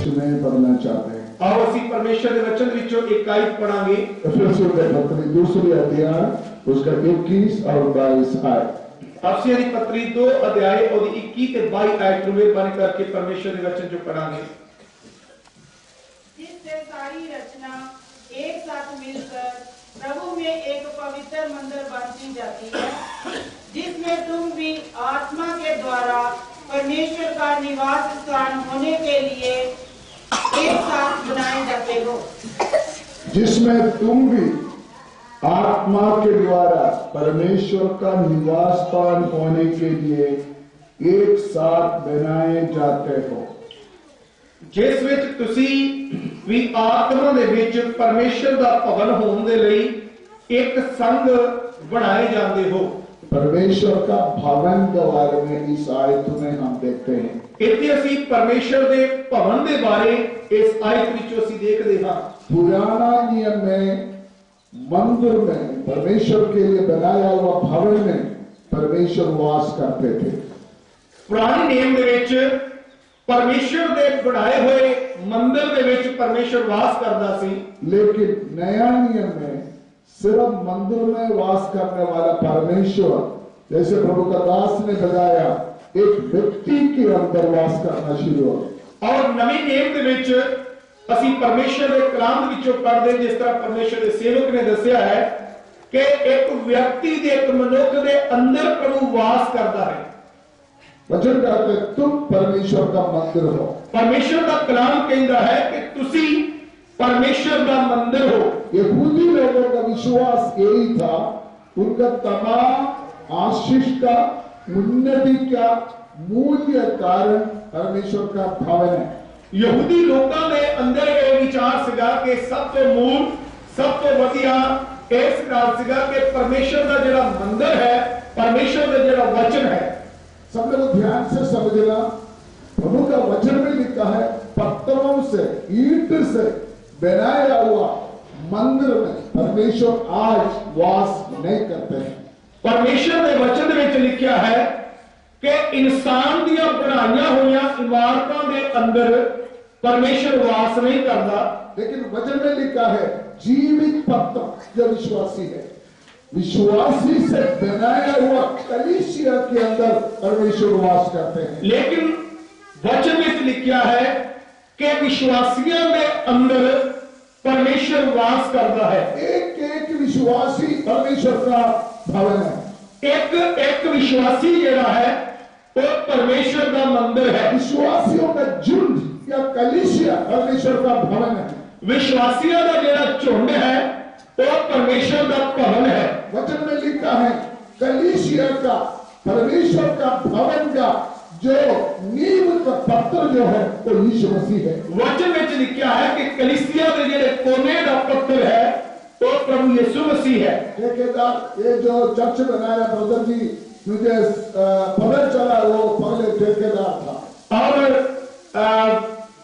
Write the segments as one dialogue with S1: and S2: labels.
S1: में पढ़ना चाहते हैं।
S2: आओ ਅਸੀਂ परमेश्वर के वचन ਵਿੱਚੋਂ एक आयत पढ़ांगे।
S1: इफिसियों के पत्री दूसरे अध्याय उसका 21 और 22 आयत।
S2: अफसियों की पत्री 2 अध्याय और 21 के 22 आयत को मेहरबानी करके परमेश्वर के वचन जो पढ़ांगे।
S3: जिससे सारी रचना एक साथ मिलकर प्रभु में एक पवित्र मंदिर बनती जाती है, जिसमें तुम भी आत्मा के द्वारा परमेश्वर का निवास स्थान होने के लिए एक साथ बनाए जाते हो।
S1: जिसमें तुम भी आत्मा के द्वारा परमेश्वर का निवास स्थान होने के लिए एक साथ बनाए जाते हो।
S2: जिस विच तुसी भी आत्मा दे विच परमेश्वर दा भवन होने दे लई एक संग बनाए जाते हो।
S1: परमेश्वर का भवन के बारे में इस आयत में हम देखते हैं।
S2: इतने असी परमेश्वर दे भवन दे बारे इस आयत विच असी देखते हां।
S1: पुराना नियम में मंदिर में परमेश्वर के लिए बनाया हुआ भवन में परमेश्वर वास करते थे।
S2: पुराने नियम दे विच परमेश्वर दे बनाए हुए मंदिर दे विच परमेश्वर वास करता सी।
S1: लेकिन नया नियम में सिर्फ मंदिर में वास करने वाला परमेश्वर, जैसे प्रभु का दास ने बताया, एक व्यक्ति के अंदर वास करना शुरू हुआ।
S2: और नवे नियम दे विच असी परमेश्वर के कलाम विचों पढ़ते जिस तरह परमेश्वर के सेवक ने दसिया है कि एक व्यक्ति दे एक मनुष्य के अंदर प्रभु वास करता है।
S1: वचन कहते तुम परमेश्वर का मंदिर हो।
S2: परमेश्वर का कलाम कहता है कि तुसी परमेश्वर का मंदिर हो।
S1: यहूदी लोगों का विश्वास यही था, उनका तमाम आशीष का, उन्नति का मूल्य कारण परमेश्वर का भवन है।
S2: यहूदी लोगों ने अंदर ये विचार सीगा कि सब तो मूल सब तो वधिया इस प्रकार सीगा कि परमेश्वर का जो मंदिर है, परमेश्वर का जो वचन है।
S1: सब लोग ध्यान से समझना, प्रभु का वचन में लिखा है पत्थरों से, ईंट से बनाया हुआ मंदिर में परमेश्वर आज वास नहीं करते हैं।
S2: परमेश्वर के वचन में लिखा है कि इंसान दिया बनाइया हुई इमारतों के अंदर परमेश्वर वास नहीं करता।
S1: लेकिन वचन में लिखा है जीवित पत्थर जो विश्वासी है, विश्वासी से बनाया हुआ कलीसिया के अंदर परमेश्वर वास करते हैं।
S2: लेकिन वचन में लिखा है कि विश्वासियों के अंदर परमेश्वर वास करता है।
S1: एक एक विश्वासी परमेश्वर का भवन है।
S2: एक विश्वासी जरा है वो परमेश्वर का मंदिर है।
S1: विश्वासियों का झुंड या कलीसिया परमेश्वर का भवन है।
S2: विश्वासियों का जरा झुंड है वो परमेश्वर का भवन है।
S1: वचन में लिखा है कलीसिया का, परमेश्वर का भवन का जो नींव का पत्थर जो है वो यीशु मसीह है।
S2: वचन में लिखा है कि कलीसिया के जो कोने का पत्थर है तो प्रभु यीशु मसीह है।
S1: ठेकेदार ये जो चर्च बनाया ब्रदर जी, मुझे पता चला वो पहले ठेकेदार था
S2: और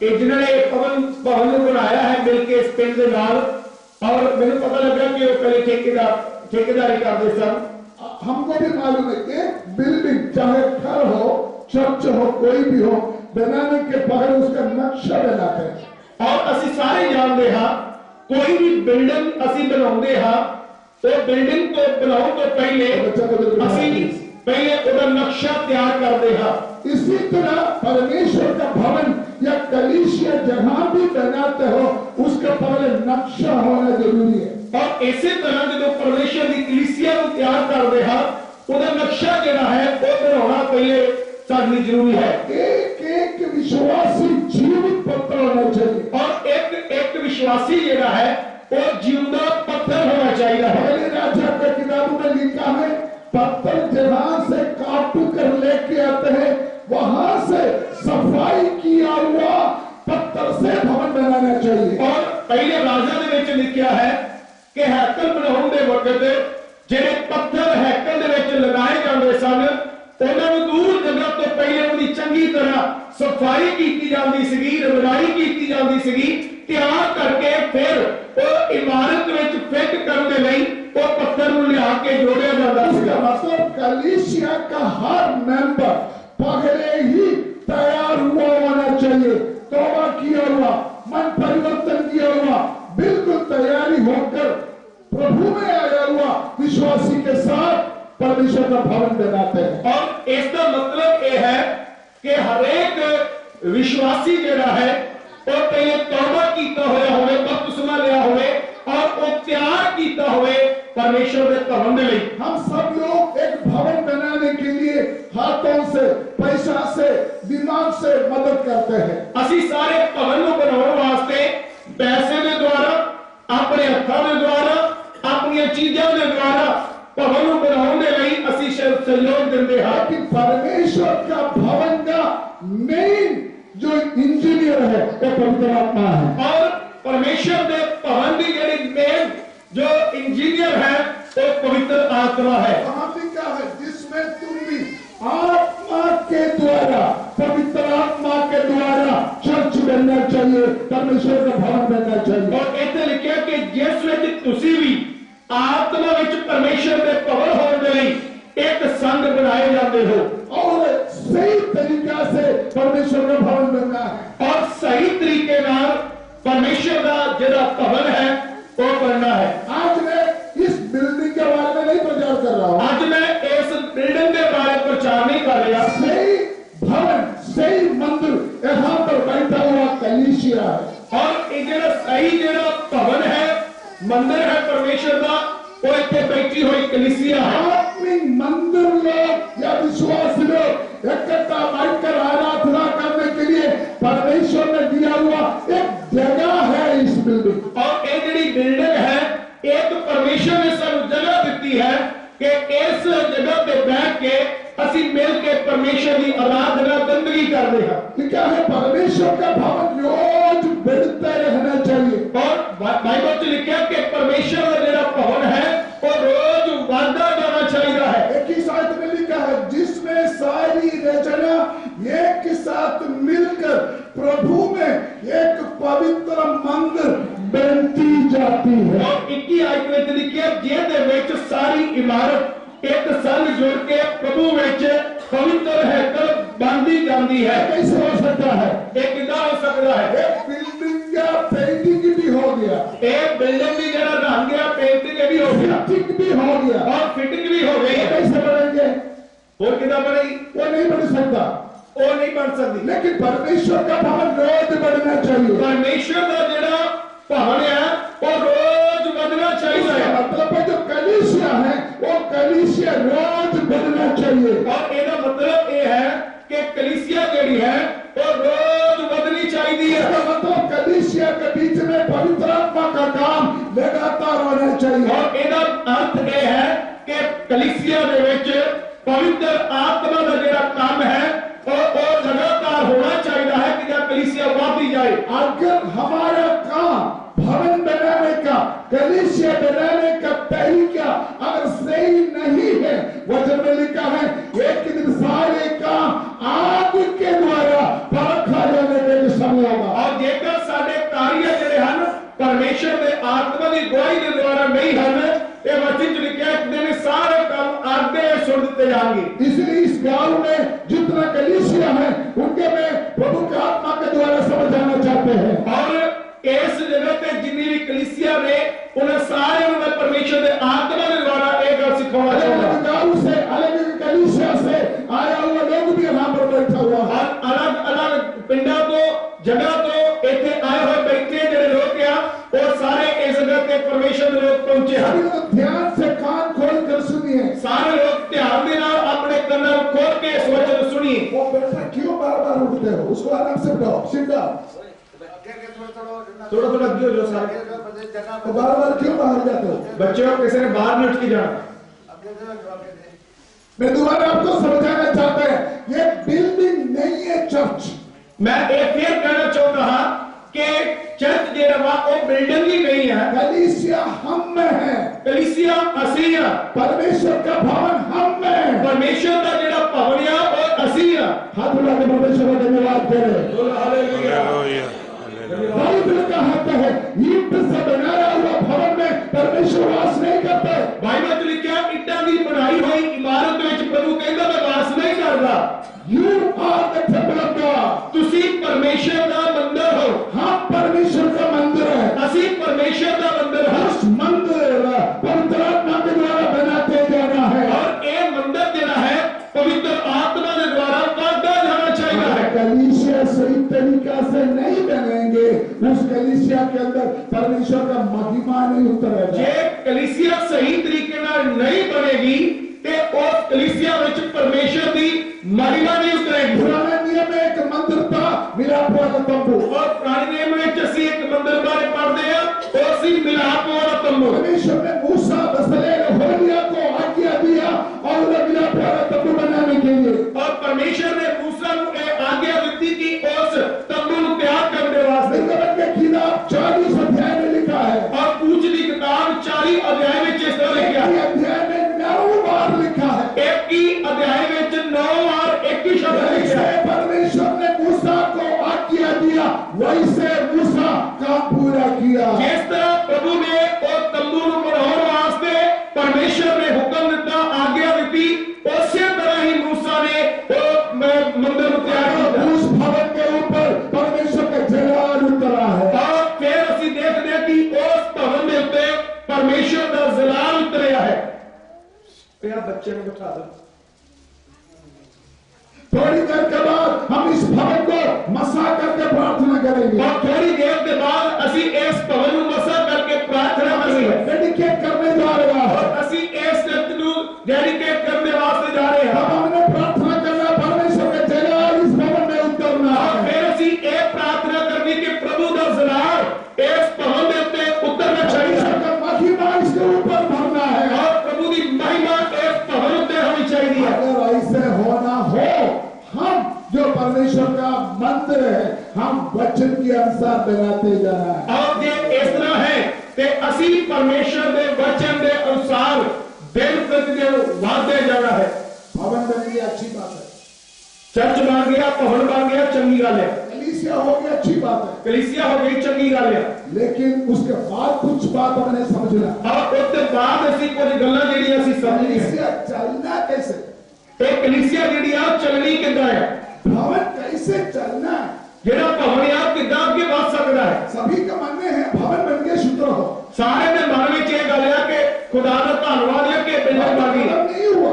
S2: जिन्होंने भवन बनाया है मिलके इस पिंड के नाल, और मैंने पता लगा कि वो पहले ठेकेदारी करते सन।
S1: हमको भी मालूम है एक बिल्डिंग चाहे घर हो, चर्च हो, कोई भी हो, बनाने के पहले उसका नक्शा बनाते हैं।
S2: और असि सारे जानते हाँ कोई भी बिल्डिंग असि बनाते हाँ तो बिल्डिंग को बनाओ तो पहले असि पहले उसका नक्शा तैयार करते हाँ।
S1: इसी तरह परमेश्वर का भवन या कलीसिया जहां भी बनाते हो उसका पहले नक्शा होना जरूरी है।
S2: और इसी तरह जो परमेश्वर की कलीसिया को तैयार करते हाँ उसका नक्शा जरा है वो बनाना पहले साड़ी जरूरी है।
S1: एक एक विश्वासी जीवित पत्थर होना चाहिए
S2: और एक विश्वासी जरा है वो जीवंत पत्थर होना चाहिए।
S1: पहले राजा के किताबों में लिखा है पत्थर जहां से काट कर लेके आते हैं वहां से सफाई किया हुआ पत्थर से भवन बनाना चाहिए।
S2: और पहले राजा ने विच लिखा है कि हैकल बनाने के वक्त जेडे पत्थर हैकल दे विच लगाए जाते सन उन्होंने दूर जगह तो पहले उनकी चंगी तरह सफाई की जाती सी, रंगाई की जाती सी, तैयार करके फिर वो इमारत में फिट करने लई वो पत्थर लिया के जोड़िया जाता है।
S1: मतलब कलीसिया का हर मेंबर पहले ही तैयार हुआ होना चाहिए, तौबा किया हुआ प्रभु में आया हुआ विश्वासी के साथ परमेश्वर का भवन बनाते हैं।
S2: और इसका मतलब यह है कि हरेक विश्वासी जेड़ा है वो पहले तौबा कीता होया होवे, बपतिस्मा लिया होवे और वो तैयार कीता होवे परमेश्वर के भवन दे लई।
S1: हम सब लोग एक भवन बनाने के लिए हाथों से, पैसा से, दिमाग से मदद करते हैं।
S2: ਅਸੀਂ ਸਾਰੇ ਭਵਨ ਨੂੰ ਬਣਾਉਣ ਵਾਸਤੇ ਪੈਸੇ ਦੇ ਦੁਆਰਾ, ਆਪਣੇ ਹੱਥਾਂ ਦੇ ਦੁਆਰਾ, ਆਪਣੀਆਂ ਚੀਜ਼ਾਂ ਦੇ ਦੁਆਰਾ ਭਵਨ ਨੂੰ ਬਣਾਉਣ ਦੇ ਲਈ ਅਸੀਂ ਸਹਿਯੋਗ ਦਿੰਦੇ ਹਾਂ।
S1: लेकिन परमेश्वर का भवन का मेन जो इंजीनियर है वो पवित्र आत्मा है।
S2: और परमेश्वर के भवन की ਜਿਹੜੀ मेन जो इंजीनियर है वो पवित्र आत्मा है।
S1: वहां लिखा है जिसमें तुम भी आत्मा के द्वारा, पवित्र आत्मा के द्वारा चर्च बनना चाहिए, परमेश्वर का भवन बनना चाहिए।
S2: और ਇੱਥੇ ਲਿਖਿਆ ਕਿ ਜਿਸ ਵਿੱਚ ਤੁਸੀਂ ਵੀ आत्मा ਵਿੱਚ परमेश्वर ਦੇ ਭਵਨ ਹੋਣ ਦੇ ਲਈ एक संघ बनाए जाते हो
S1: और सही तरीका से परमेश्वर का भवन बनना है
S2: और सही तरीके नाल परमेश्वर का जिहड़ा भवन है वो बनना है।
S1: आज मैं इस बिल्डिंग के बारे में नहीं प्रचार कर रहा हूं।
S2: आज मैं इस बिल्डिंग के बारे में प्रचार नहीं कर रहा।
S1: सही भवन, सही मंदिर यहाँ पर बैठा हुआ कलीसिया है
S2: और ये जिहड़ा सही जिहड़ा भवन है, मंदिर है परमेश्वर का, वो इत्थे बैठी हुई कलीसिया है।
S1: आत्मिक मंदिर लोग या विश्वास लोग इकट्ठा बैठकर आराधना करने के लिए परमेश्वर ने दिया हुआ एक जगह है इस बिल्डिंग।
S2: और ये जिहड़ी बिल्डिंग है, एक परमेश्वर ने सानू जगह दी है कि इस जगह पे बैठ के ਅਸੀਂ मिल के परमेश्वर की आराधना बंदगी करते हैं।
S1: क्या है परमेश्वर का भवन रोज बढ़ते रहना चाहिए।
S2: और बाइबल में लिखा है कि परमेश्वर का जो भवन है वो रोज बढ़ता जाना चाहिए है।
S1: एक ही साथ में लिखा है जिसमें सारी रचना एक साथ मिलकर प्रभु में एक पवित्र मंदिर बनती जाती है।
S2: और 21 आयत में लिखा है जिहदे विच सारी इमारत एक संग जुड़ के प्रभु विच पवित्र हैकल बनती जाती है।
S1: कैसे हो सकता है?
S2: एक किदा हो सकता है?
S1: एक बिल्डिंग का पेंटिंग भी हो गया,
S2: एक बिल्डिंग भी जरा रंग गया, पेंटिंग भी हो गया,
S1: फिटिंग भी हो गया
S2: और फिटिंग भी हो गई।
S1: कैसे बनेंगे?
S2: और किदा बनेगी?
S1: वो नहीं बन सकता।
S2: वो नहीं बन सकती।
S1: लेकिन परमेश्वर का भवन रोज बढ़ना चाहिए।
S2: परमेश्वर का जिहड़ा भवन है वो रोज बढ़ना चाहिए।
S1: मतलब है जो कलीसिया है वो कलीसिया रोज बढ़ना चाहिए।
S2: और ਇਹਦਾ मतलब ये है कि कलीसिया ਜਿਹੜੀ है वो रोज बढ़नी चाहिए।
S1: इसका मतलब कलीसिया के बीच में पवित्र आत्मा का काम लगातार होना चाहिए।
S2: और ਇਹਦਾ अर्थ ये है कि कलीसिया ਦੇ ਵਿੱਚ पवित्र आत्मा ਦਾ ਜਿਹੜਾ काम है वो लगातार होना चाहिए है कि जब कलीसिया बढ़ती जाए।
S1: अगर हमारा काम भवन बनाने का, कलीसिया बनाने का तरीका अगर सही नहीं है, वचन में लिखा है एक दिन सारे काम आग के द्वारा परखा जाने के समय होगा।
S2: और जेकर साडे कार्य जिहड़े हन परमेश्वर के आत्मा की गवाही के द्वारा नहीं हन, ये वचन च लिखा एक दिन सारे काम आग दे सुट दिते जाएंगे।
S1: इसलिए इस गांव में जितना कलीसिया है उनके में प्रभु के आत्मा के द्वारा समझाना चाहते हैं।
S2: और इस जगह पे जितनी भी कलीसिया ने उन्हें सारे में परमेश्वर के आत्मा के द्वारा एक गल सिखाना चाहता हूं।
S1: गांव से अलग कलीसिया से आया हुआ लोग भी यहाँ पर बैठा हुआ है।
S2: अलग अलग पिंडा तो जगह तो इतने आए हुए बैठे जो लोग क्या और सारे इस जगह पे परमेश्वर के लोग पहुंचे हैं।
S1: ध्यान से कान खोल कर सुनिए।
S2: सारे लोग ध्यान देना अपने कन्न खोल के इस वचन सुनिए।
S1: वो बेटा क्यों बार बार उठते हो? उसको आराम से बैठाओ, सिट डाउन।
S2: थोड़ा थोड़ा क्यों जो सारे
S1: बार बार क्यों बाहर जाते हो?
S2: बच्चों किसी ने बाहर नहीं उठ के जाना।
S1: मैं दोबारा आपको समझाना चाहता है ये बिल्डिंग नहीं है चर्च।
S2: मैं एक फिर कहना चाहता हूं कि चर्च जेड़ा वा वो बिल्डिंग ही नहीं है।
S1: कलीसिया हम में है।
S2: कलीसिया असी है।
S1: परमेश्वर का भवन हम में है।
S2: परमेश्वर का जेड़ा भवन है वो असी है।
S1: हाथ उठा के परमेश्वर का धन्यवाद करें।
S2: हालेलुया।
S1: बाइबल कहता है ईंट से बनाया हुआ भवन में परमेश्वर वास नहीं करता।
S2: बाइबल में लिखा है ईंटां दी बनाई हुई इमारत में प्रभु कहता मैं वास नहीं करता।
S1: You are the temple of God.
S2: तुसी परमेश्वर का मंदिर हो।
S1: हम परमेश्वर का मंदिर है।
S2: असी परमेश्वर का मंदिर है।
S1: उस मंदिर
S2: कलीसिया सही तरीके नाल नहीं बनेगी ते उस कलीसिया विच परमेश्वर दी महिमा नहीं उतरेगी।
S1: पुराने नियम में एक मंदिर था, मिलाप वाला तंबू।
S2: और पुराने नियम में असीं एक मंदिर बारे पढ़ते हैं, वो सी मिलाप वाला तंबू।
S1: परमेश्वर ने मूसा, बसलेल, होलिया को आज्ञा दिया और उन्हें मिलाप वाला तंबू बनाने के लिए।
S2: और परमेश्वर ने मूसा को आज्ञा दी कि उस तंबू को तैयार करने वास्ते।
S1: निकलत के किताब 40 अध्याय में लिखा है।
S2: और कूच की किताब 40 अध्याय में इस तरह लिखा है।
S1: अध्याय में 9 बार लिखा है।
S2: एक ही अध्याय में 9 बार एक ही शब्द लिखा है।
S1: परमेश्वर ने मूसा को आज्ञा दिया, वैसे मूसा काम पूरा किया।
S2: जिस तरह प्रभु ने उस तंबू को बनाने वास्ते परमेश्वर ने हुक्म दिता, आज्ञा दी, उसी तरह ही मूसा ने मंदिर को तैयार किया।
S1: उस भवन के ऊपर परमेश्वर का जलाल उतरा है।
S2: और फिर असि देखते हैं कि उस भवन के ऊपर परमेश्वर का जलाल उतरिया है। मेरा बच्चे में बिठा दो।
S1: थोड़ी देर के बाद हम इस भवन को मसा करके प्रार्थना करेंगे।
S2: और थोड़ी देर के बाद असी इस भवन को मसा करके प्रार्थना करेंगे।
S1: डेडिकेट करने जा रहे हैं।
S2: और असी इस चर्च को डेडिकेट करने वास्ते जा रहे हैं।
S1: अब हमने प्रार्थना करना, परमेश्वर का जलाल इस भवन में उतरना
S2: और
S1: है।
S2: फिर असी एक प्रार्थना करनी कि प्रभु का जलाल इस भवन के ऊपर उतरना चाहिए।
S1: परमेश्वर का महिमा इसके ऊपर भरना है।
S2: और प्रभु की महिमा इस भवन ऊपर होनी चाहिए।
S1: अगर ऐसे होना हो, हम जो परमेश्वर का मंदिर है, हम वचन के अनुसार बनाते जा रहे हैं।
S2: और ये इस तरह है कि असी परमेश्वर के वचन के अनुसार दिन प्रतिदिन वादे जाना है।
S1: भवन बन गया, अच्छी बात है।
S2: चर्च बन गया, भवन बन गया, चंगी गल है।
S1: कलीसिया हो गया, अच्छी बात है।
S2: कलीसिया हो गई, चंगी गल है।
S1: लेकिन उसके बाद कुछ बात हमने समझना।
S2: और उसके बाद असी कुछ गल्लां जेहड़ियां असी समझनी है।
S1: कलीसिया चलना कैसे?
S2: एक कलीसिया जेहड़ी आ चलनी किदां है,
S1: भवन कैसे चलना है?
S2: जेड़ा भवन आ किदां अगे वध सकदा है।
S1: सभी का मानने हैं भवन बन गया, शुद्ध हो।
S2: सारे दे मन विच ये गल है कि खुदा दा धन्नवाद है कि बिल्डिंग बन गई।
S1: खत्म नहीं हुआ,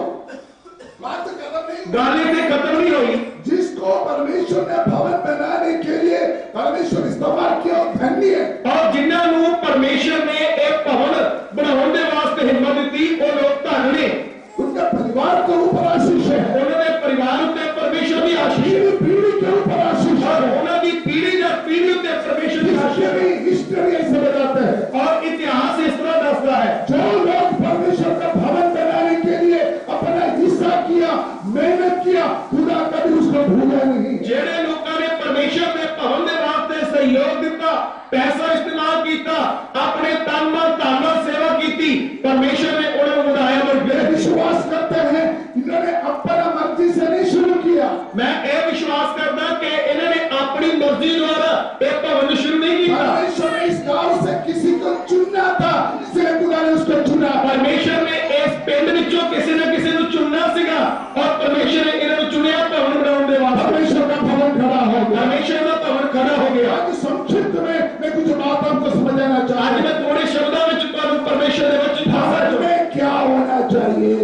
S1: बात खत्म नहीं हुआ।
S2: गल इत्थे खत्म नहीं हुई।
S1: जिसको परमेश्वर ने भवन बनाने के लिए परमेश्वर इस्तेमाल किया, धन्य है।
S2: और जिन्होंने परमेश्वर ने एक भवन बनाने के वास्ते हिम्मत दी, वो लोग धन ने।
S1: उनके परिवार के ऊपर आशीष है।
S2: उन्होंने परिवार उत्ते परमेश्वर की आशीष है।
S1: पीढ़ी के ऊपर आशीष
S2: और
S1: है।
S2: उन्होंने पीढ़ी दर पीढ़ी उत्ते परमेश्वर की आशीष है।
S1: हिस्ट्री ऐसे बताते हैं
S2: और इतिहास इस तरह दसदा है,
S1: जो लोग परमेश्वर का भवन बनाने के लिए अपना हिस्सा किया, मेहनत किया, खुदा कभी उसको भूला नहीं।
S2: जेड़े लोगों ने परमेश्वर के भवन के वास्ते सहयोग दिता, पैसा इस्तेमाल किया, अपने तन मन धन नाल सेवा की, परमेश्वर ने उन्हें बढ़ाया और
S1: विश्वास करते हैं इन्होंने अपना मर्जी से नहीं शुरू किया।
S2: मैं ये विश्वास करता कि इन्होंने अपनी मर्जी द्वारा एक भवन शुरू नहीं किया।
S1: परमेश्वर ने इस गांव से किसी को चुनना था, इसलिए खुदा ने उसको चुना।
S2: परमेश्वर ने इस पिंड विचों किसी न किसी को चुनना सीगा और परमेश्वर ने इन्होंने चुनिया भवन बनाने वास्ते।
S1: परमेश्वर का भवन खड़ा हो गया।
S2: परमेश्वर का भवन खड़ा हो गया।
S1: आज संक्षिप्त में मैं कुछ बात आपको समझाना
S2: आज
S1: चाहता हूं।
S2: मैं थोड़े शब्दों में परमेश्वर के वचन
S1: भवन में क्या होना चाहिए?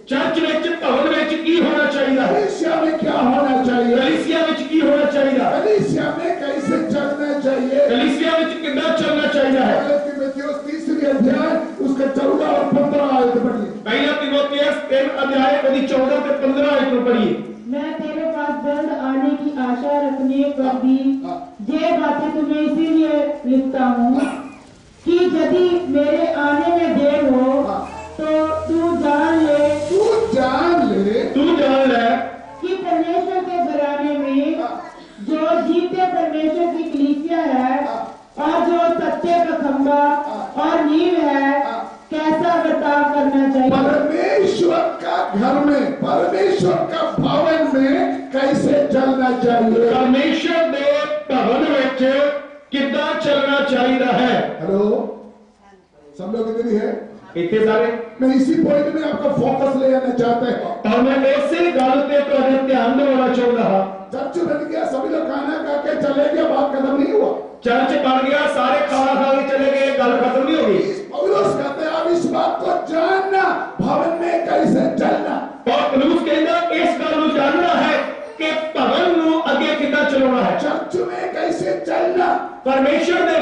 S2: चर्च विच भवन विच की होना चाहिए?
S1: कलीसिया में क्या होना चाहिए?
S2: कलीसिया विच की होना चाहिए?
S1: कलीसिया में कैसे चलना चाहिए?
S2: कलीसिया विच कितना चलना चाहिए है?
S1: तीमुथियुस 3 अध्याय उसका 14 और 15 आयत पढ़िए।
S2: पहला तीमुथियुस 3 अध्याय उसकी 14 से 15 आयत को पढ़िए।
S3: मैं तेरे पास जल्द आने की आशा रखने पर भी ये बातें तुम्हें इसीलिए लिखता हूँ कि यदि मेरे आने में देर हो तो तू जान ले कि परमेश्वर के घराने में जो जीते परमेश्वर की कलीसिया है और जो सत्य का खंभा और नींव है, कैसा बर्ताव करना चाहिए।
S1: परमेश्वर का घर में, परमेश्वर का भवन में कैसे चलना चाहिए?
S2: परमेश्वर ने भवन विच कितना चलना चाहिए है?
S1: हेलो, सब लोग इधर ही है?
S2: इतने सारे
S1: मैं इसी पॉइंट में आपका फोकस ले आना चाहता हूं।
S2: और मैं ऐसे गल पे तो ध्यान देना चाहता हूं।
S1: चर्च बन गया, सभी लोग खाना खा के चले गए, बात खत्म नहीं हुआ।
S2: चर्च बन गया, सारे खाना खा के चले गए, गल खत्म नहीं होगी।
S1: पौलुस कहते हैं अब इस बात को जानना, भवन में कैसे चलना।
S2: और पौलुस कहता इस गल को जानना है कि भवन को आगे कितना चलाना है।
S1: चर्च में कैसे चलना,
S2: परमेश्वर ने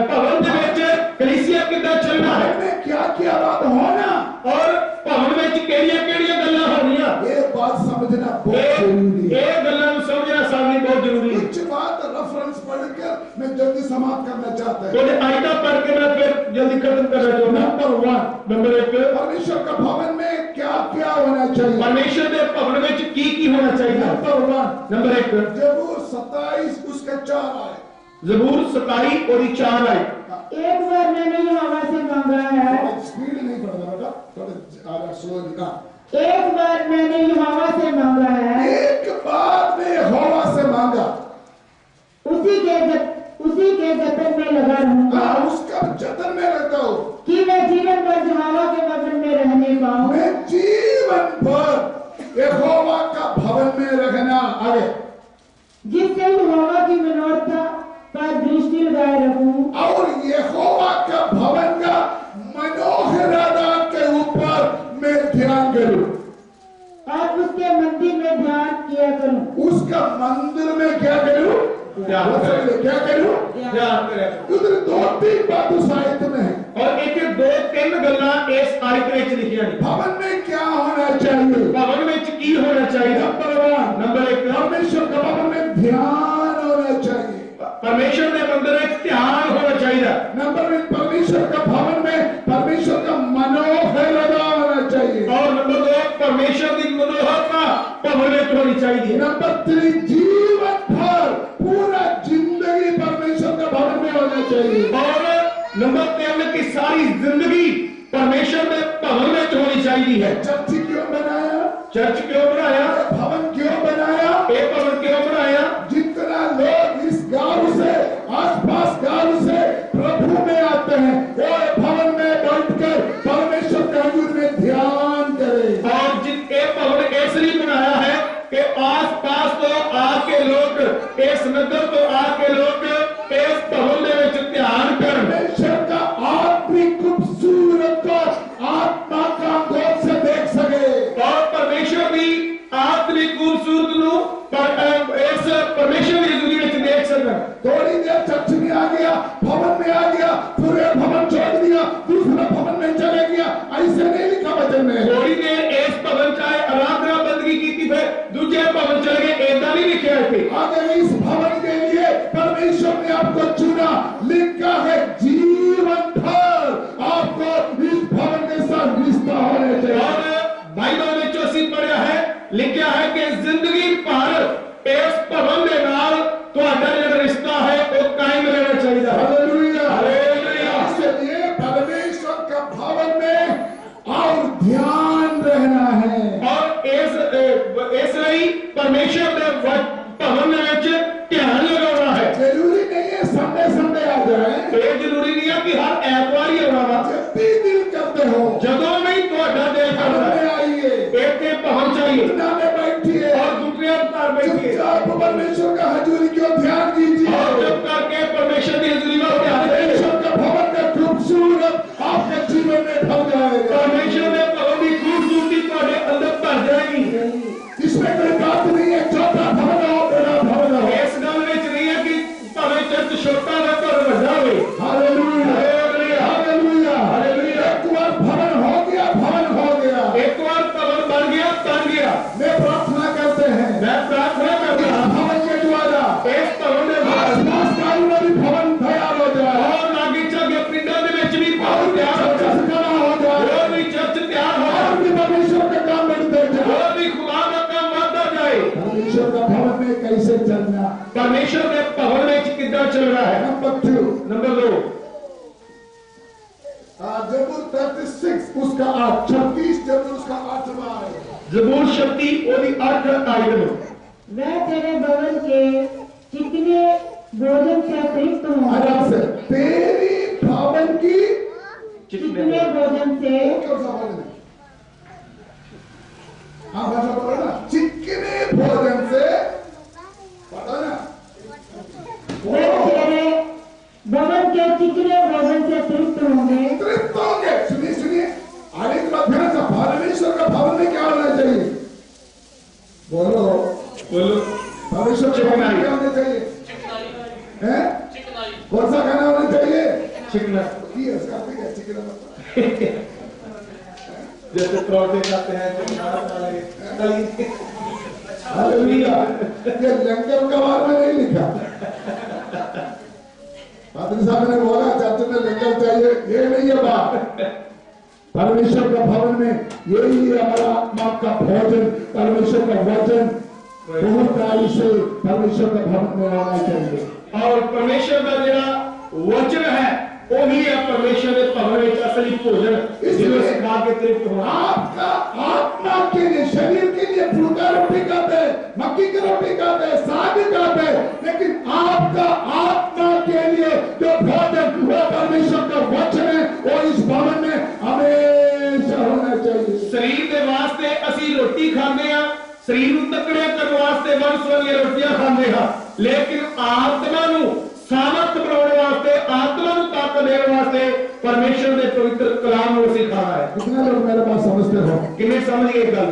S2: भवन के विच कलीसिया कितना चलना है।
S1: में क्या क्या समाप्त करना चाहते हैं।
S2: तो आयता पढ़ के मैं फिर जल्दी खत्म करना चाहूंगा।
S1: नंबर 1,
S2: नंबर 1,
S1: परमेश्वर का भवन में क्या क्या होना चाहिए?
S2: परमेश्वर के भवन में की होना चाहिए।
S1: नंबर 1,
S2: नंबर 1,
S1: जबूर 27 उसका 4 आए।
S2: जबूर 27 और 4 आए।
S3: एक बार मैंने यहोवा से मांगा है,
S1: स्पीड नहीं पढ़ना बेटा, थोड़ा स्लो लिखा।
S3: एक बार मैंने यहोवा से मांगा है,
S1: एक बार में यहोवा से मांगा,
S3: उसी के जतन में लगा रहूंगा
S1: उसका जतन में रहता हूँ
S3: कि मैं जीवन भर यहोवा के भवन में रहने पाऊं।
S1: मैं जीवन भर यहोवा का भवन में रहना। आगे,
S3: जिससे यहोवा की मनोरथा पर दृष्टि लगाए रखूं
S1: और यहोवा का भवन का मनोहरता के ऊपर मैं ध्यान करूं,
S3: और उसके मंदिर में ध्यान किया करूं।
S1: उसका मंदिर में क्या करूं?
S2: ध्यान करें।
S1: क्या करूं?
S2: ध्यान करें।
S1: उधर 2-3 बात उस आयत में है,
S2: और एक 2-3 गल्ला इस आयत ਵਿੱਚ ਲਿਖੀਆਂ ਨੇ।
S1: भवन में क्या होना चाहिए?
S2: भवन ਵਿੱਚ ਕੀ ਹੋਣਾ ਚਾਹੀਦਾ? नंबर 1,
S1: परमेश्वर का भवन में ध्यान होना चाहिए।
S2: परमेश्वर के मंदिर में ध्यान होना चाहिए।
S1: नंबर 1, परमेश्वर का भवन में परमेश्वर का मनोहरता होना चाहिए।
S2: और नंबर 2, परमेश्वर की मनोहरता भवन में होनी चाहिए।
S1: नंबर 3, जीवन भर पूरा जिंदगी परमेश्वर का भवन में होना चाहिए।
S2: और नंबर 3 की सारी जिंदगी परमेश्वर में भवन में होनी चाहिए है।
S1: चर्च क्यों बनाया?
S2: चर्च क्यों बनाया?
S1: भवन क्यों बनाया?
S2: ये भवन क्यों बनाया?
S1: जितना लोग इस गांव से, आसपास गांव से प्रभु में आते हैं, वो भवन में बैठकर परमेश्वर के हजूर में ध्यान करें।
S2: और जिनके भवन इसलिए बनाया है कि आस-पास तो आके लोग, इस नगर तो आके लोग इस भवन में ध्यान कर
S1: परमेश्वर का आत्मिक खूबसूरत को आत्मा का गोद से देख सके।
S2: और परमेश्वर की आत्मिक खूबसूरत नु इस परमेश्वर की जिंदगी में देख सकते।
S1: थोड़ी देर चर्च में आ गया, भवन में आ गया, फिर ये भवन छोड़ दिया, दूसरा भवन में चले गया, ऐसे नहीं लिखा वचन में।
S2: थोड़ी देर इस भवन चाहे आराधना बंदगी की थी, फिर दूसरे भवन चले गए, ऐसा नहीं लिखा है।
S1: अगर इस भवन के लिए परमेश्वर ने आपको चुना, लिखा है जीवन भर आपको इस भवन के साथ रिश्ता होने चाहिए।
S2: और बाइबल में जो सी पढ़ा है, लिखा है कि जिंदगी भर इस भवन के नाल तुम्हारा जो रिश्ता है वो कायम रहना चाहिए।
S1: Hallelujah,
S2: hallelujah.
S1: इसलिए परमेश्वर का भवन में और ध्यान रहना है।
S2: और इसलिए परमेश्वर के भवन में ध्यान लगाना है।
S1: जरूरी नहीं है संडे आ जाए,
S2: ये जरूरी नहीं है कि हर ऐतवार ही आना।
S1: जब भी दिल करते हो
S2: जदों नहीं तुम्हारा दिल करता है,
S1: आइए,
S2: एक पहुंच चाहिए
S1: घुटना में बैठिए
S2: और दूसरे अवतार बैठिए
S1: चुपचाप परमेश्वर का हजूरी क्यों ध्यान कीजिए।
S2: और जब करके परमेश्वर की हजूरी में ध्यान दें,
S1: परमेश्वर का भवन का खूबसूरत आपके जीवन में भर जाएगा।
S2: परमेश्वर में भवन की खूबसूरती तुम्हारे अंदर भर जाएगी।
S1: इसमें कोई बात नहीं है छोटा भवन हो बड़ा भवन हो।
S2: इस गल में नहीं है कि भावे चर्च छोटा हो पर बड़ा हो।
S1: Hallelujah, hallelujah, hallelujah. एक बार भवन हो गया, भवन हो गया।
S2: एक बार भवन बन गया, बन गया।
S1: मैं प्रार्थना करते हैं,
S2: मैं प्रार्थना करता हूं
S1: भवन के द्वारा
S2: इस भवन में
S1: आसपास गांव में भी भवन तैयार हो जाए
S2: और आगे चल के पिंडों में भी भवन तैयार हो जाए,
S1: खड़ा हो जाए
S2: और भी चर्च तैयार हो
S1: और भी परमेश्वर का काम बढ़ते जाए।
S2: और भी खुदा का काम बढ़ता जाए।
S1: परमेश्वर का भवन में कैसे चलना?
S2: परमेश्वर के भवन में कितना चल रहा है?
S1: नंबर 2,
S2: नंबर 2,
S1: जबूर 36 उसका 8, 36 जबूर उसका 8वां है।
S2: जबूर शक्ति और 8 आयत में
S3: मैं तेरे भवन के चिकने भोजन से तृप्त हूँ।
S1: आराम से, तेरी भवन की
S3: चिकने भोजन से
S1: क्या भवन है? हाँ भाषा बोलो ना, चिकने भोजन से पता ना।
S3: मैं तेरे भवन के चिकने भोजन से तृप्त होंगे।
S1: तृप्त होंगे। सुनिए सुनिए, आगे की बात ध्यान से, परमेश्वर का भवन में क्या होना चाहिए? बोलो
S2: बोलो।
S1: परमेश्वर के भवन में क्या होना चाहिए? हैं? कौन सा खाना होना चाहिए?
S2: चिकना जैसे परोठे खाते हैं
S1: हालेलुया। ये लंगर कबार में नहीं लिखा। पादरी साहब ने बोला चर्च में लंगर चाहिए, ये नहीं है बात। परमेश्वर का भवन में यही है हमारा आत्मा का भोजन, परमेश्वर का वचन बहुत आई से परमेश्वर का भवन में आना चाहिए।
S2: और परमेश्वर का जो वचन है वो ही है परमेश्वर के भवन में असली भोजन, जिसे खा के तृप्त हो।
S1: आपका आत्मा के लिए, शरीर के लिए फुलका रोटी खाते हैं, मक्की की रोटी खाते हैं, साग खाते हैं, लेकिन आपका आत्मा के लिए जो भोजन वो परमेश्वर का वचन है, वो इस भवन में हमेशा होना चाहिए।
S2: शरीर के वास्ते असी रोटी खाते हैं, शरीर ਨੂੰ ਤਕੜਿਆ ਕਰਨ ਵਾਸਤੇ ਵੰਸਵੰਨੀਆਂ ਰੋਟੀਆਂ ਖਾਂਦੇ ਹਾਂ, लेकिन आत्मा ਨੂੰ सामर्थ बनाने वास्ते, आत्मा ਨੂੰ ताकत देने वास्ते परमेश्वर के पवित्र कलाम ਨੂੰ ਅਸੀਂ खाना है।
S1: कितने लोग मेरे बात समझते हो?
S2: किन्ने समझ गए गल?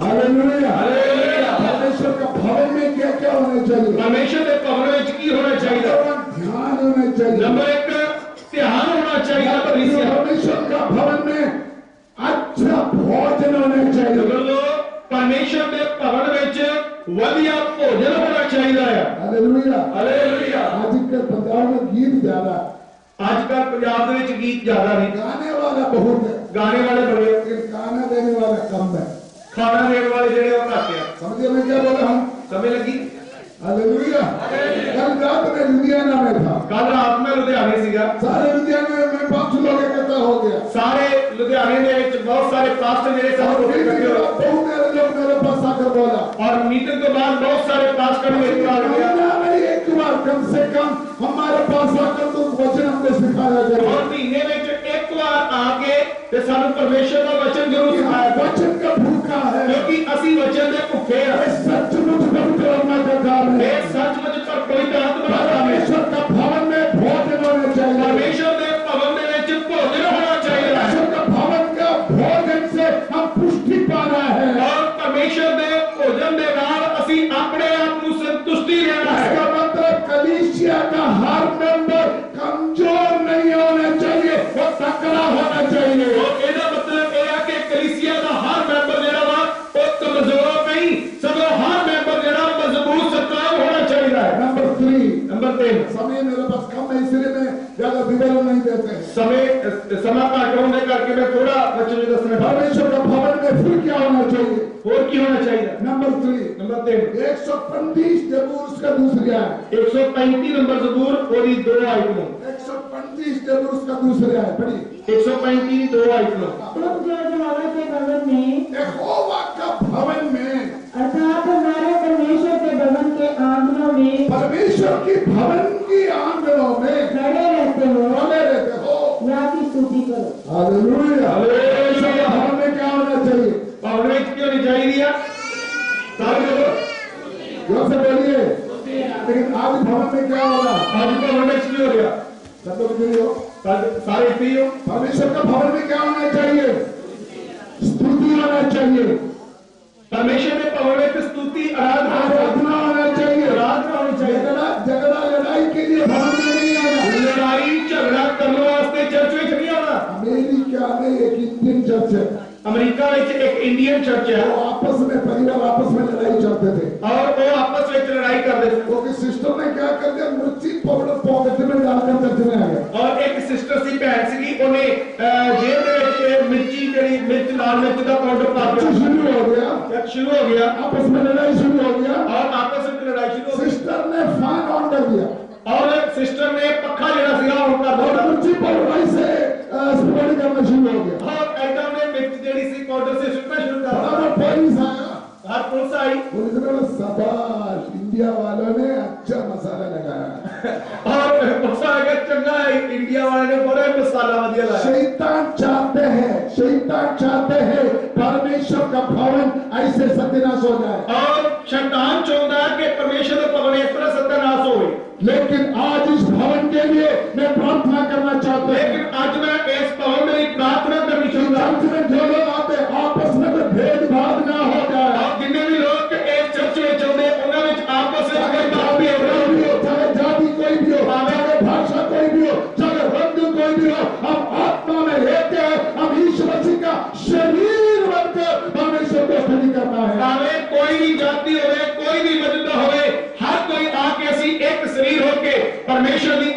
S1: Hallelujah,
S2: hallelujah.
S1: परमेश्वर का भवन में क्या क्या होना चाहिए?
S2: परमेश्वर के भवन में की होना चाहिए?
S1: ध्यान होना चाहिए।
S2: नंबर 1 ध्यान होना चाहिए।
S1: परमेश्वर का भवन में अच्छा भोजन होना चाहिए।
S2: परमेश्वर के भवन में वधिया भोजन होना चाहिए है।
S1: Hallelujah,
S2: hallelujah.
S1: आजकल पंजाब में गीत ज्यादा,
S2: आजकल पंजाब में गीत ज्यादा नहीं,
S1: गाने वाला बहुत है,
S2: गाने वाले बड़े,
S1: लेकिन गाना देने वाला कम है,
S2: खाना देने वाले जेड़े वो घट है।
S1: समझिए मैं क्या बोला हूँ?
S2: समझ लगी?
S1: हालेलुया। कल रात में लुधियाना में था,
S2: कल रात में लुधियाने सीगा,
S1: सारे लुधियाने में 5 लोग इकट्ठा हो गया,
S2: सारे लुधियाने दे विच बहुत सारे पास्टर जेड़े सब इकट्ठे हो,
S1: बहुत सारे लोग मेरे पास आकर बोला,
S2: और मीटिंग के बाद बहुत सारे पास्टर ने एक बार गया,
S1: एक बार कम से कम हमारे पास आकर तो वचन हमने सिखाया जाए,
S2: और महीने में एक बार आके ते सानू परमेश्वर का वचन जरूर सिखाया।
S1: वचन का भूखा है,
S2: क्योंकि असी वचन दे भूखे हैं।
S1: सचमुच पवित्र आत्मा का काम है,
S2: सचमुच पर पवित्र आत्मा का काम है।
S1: परमेश्वर का भवन में भोजन होना चाहिए,
S2: परमेश्वर के भवन में भोजन होना चाहिए।
S1: परमेश्वर का भवन का भोजन से हम पुष्टि पाना है,
S2: और परमेश्वर के भोजन के नाल असी अपने आप को संतुष्टि लेना है।
S1: इसका मतलब कलीसिया का हर मेंबर कमजोर नहीं होना चाहिए, वो तकड़ा होना चाहिए।
S2: और ਇਹਦਾ मतलब ਇਹ ਹੈ ਕਿ ਕਲੀਸਿया का हर मेंबर ਜਿਹੜਾ ਵਾ ਉਹ ਕਮਜ਼ੋਰ नहीं, सगों हर मेंबर ਜਿਹੜਾ मजबूत सत्ताव होना चाहिए है।
S1: नंबर 3,
S2: नंबर 3,
S1: समय मेरे पास कम है इसलिए मैं ज्यादा विवरण नहीं देते हैं।
S2: समय घट होने करके मैं थोड़ा बच्चों को दसना।
S1: परमेश्वर का भवन में फिर क्या होना चाहिए?
S2: और क्या होना चाहिए?
S1: नंबर 3,
S2: नंबर 3,
S1: 135 जबूर उसका दूसरी आयत,
S2: 135 नंबर जबूर और 2 आयत में,
S1: 135 जबूर उसका दूसरी आयत पढ़िए,
S2: 135 2 आयत में।
S3: तुम जो यहोवा के भवन में,
S1: यहोवा का भवन में
S3: अर्थात हमारे परमेश्वर के भवन के आंगनों में,
S1: परमेश्वर की भवन की आंगनों में
S3: खड़े रहते हो,
S1: खड़े रहते हो,
S3: या की स्तुति करो।
S1: हालेलुया।
S2: हालेलुया।
S1: भवन में क्या होना चाहिए?
S2: भवन में क्यों नहीं चाहिए? सारे लोग
S1: जोर से बोलिए। लेकिन आज भवन में क्या होगा?
S2: आज का भवन में क्यों हो गया?
S1: सब लोग फ्री हो,
S2: सारे फ्री हो।
S1: परमेश्वर का भवन में क्या होना चाहिए? स्तुति होना चाहिए,
S2: परमेश्वर के भवन में स्तुति आराधना
S1: होना चाहिए,
S2: आराधना होनी चाहिए।
S1: झगड़ा लड़ाई के लिए भवन में नहीं आना।
S2: लड़ाई झगड़ा करने वास्ते चर्च में नहीं आना।
S1: अमेरिका में एक इंडियन चर्च है,
S2: अमेरिका में एक इंडियन चर्च है,
S1: वो आपस में परिवार आपस में लड़ाई करते थे,
S2: और वो आपस में लड़ाई करते थे।
S1: वो सिस्टर ने क्या कर दिया, मिर्ची पाउडर पॉकेट में डालकर चर्च में आ गया,
S2: और एक सिस्टर सी भैन सी उन्हें जेब में मिर्ची जड़ी मिर्च लाल मिर्च का पाउडर पा दिया।
S1: शुरू हो गया,
S2: शुरू हो गया,
S1: आपस में लड़ाई शुरू हो गया,
S2: और आपस में लड़ाई शुरू हो गई।
S1: सिस्टर ने फैन ऑन कर दिया,
S2: और सिस्टर ने पक्का जड़ा सीगा ऑन कर
S1: और
S2: दिया,
S1: मिर्ची पाउडर से स्प्रे करना शुरू हो गया,
S2: और एकदम ने मिर्च जड़ी सी पाउडर से सुटना शुरू कर दिया।
S1: बराबर पुलिस आया,
S2: हर पुलिस आई,
S1: पुलिस ने बोला शाबाश, इंडिया वालों ने अच्छा मसाला लगाया,
S2: और पुलिस आ गया, चंगा है इंडिया वाले ने बड़ा मसाला वधिया लाया।
S1: शैतान चाहते हैं परमेश्वर का भवन ऐसे सत्यानाश हो जाए,
S2: और शैतान चाहता है कि परमेश्वर का भवन इस तरह सत्यानाश हो।
S1: लेकिन आज इस भवन के लिए मैं प्रार्थना करना चाहता हूं,
S2: लेकिन आज मैं इस भवन में प्रार्थना करनी चाहूंगा,
S1: चर्च में जो लोग आते हैं आपस में कोई भेदभाव ना हो जाए,
S2: आप जितने भी लोग इस चर्च में चलते हैं उनमें ਵਿੱਚ आपस में
S1: चाहे
S2: भेदभाव भी हो,
S1: चाहे जाति कोई भी हो, चाहे भाषा कोई भी हो, चाहे रंग कोई भी हो, हम आत्मा में रहते हैं, हम ईश्वर मसीह का शरीर बनकर परमेश्वर को स्तुति करना है।
S2: भावे कोई भी जाति होवे, कोई भी मजहब होवे, हर कोई आके ਅਸੀਂ ਇੱਕ ਸਰੀਰ ਹੋ ਕੇ परमेश्वर ਦੀ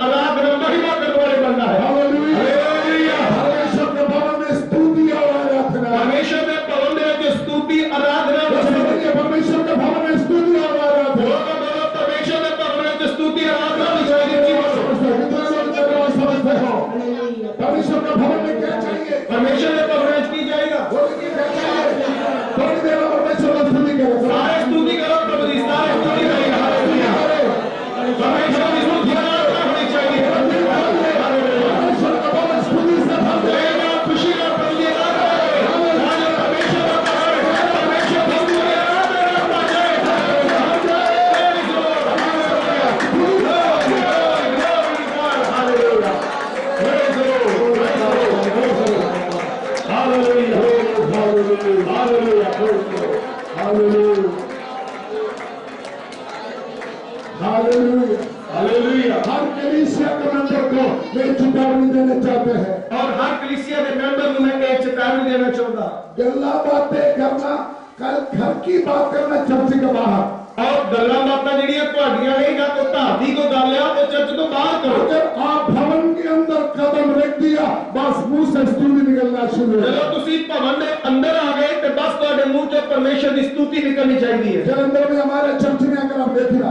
S1: हर कलीसिया के मेंबर को मैं चेतावनी देना चाहते हैं,
S2: और हर कलीसिया के मेंबर को मैं एक चेतावनी देना चाहूंगा।
S1: गल्ला बातें करना, कल घर की बात करना चर्च के बाहर,
S2: और गल्ला बातां ਜਿਹੜੀਆਂ ਤੁਹਾਡੀਆਂ ਨੇ ਜਾਂ तो ਧਾਰਦੀ को गल है वो चर्च तो बाहर करो।
S1: अगर आप भवन के अंदर कदम रख दिया बस मुंह से स्तुति निकलना शुरू है।
S2: ਜਦੋਂ ਤੁਸੀਂ ਭਵਨ ਦੇ ਅੰਦਰ ਆ ਗਏ ਤੇ बस ਤੁਹਾਡੇ ਮੂੰਹ ਚੋਂ ਪਰਮੇਸ਼ਰ ਦੀ ਸਤੁਤੀ ਨਿਕਲਣੀ ਚਾਹੀਦੀ ਹੈ।
S1: जलंधर में हमारे चर्च में अगर आप देखना,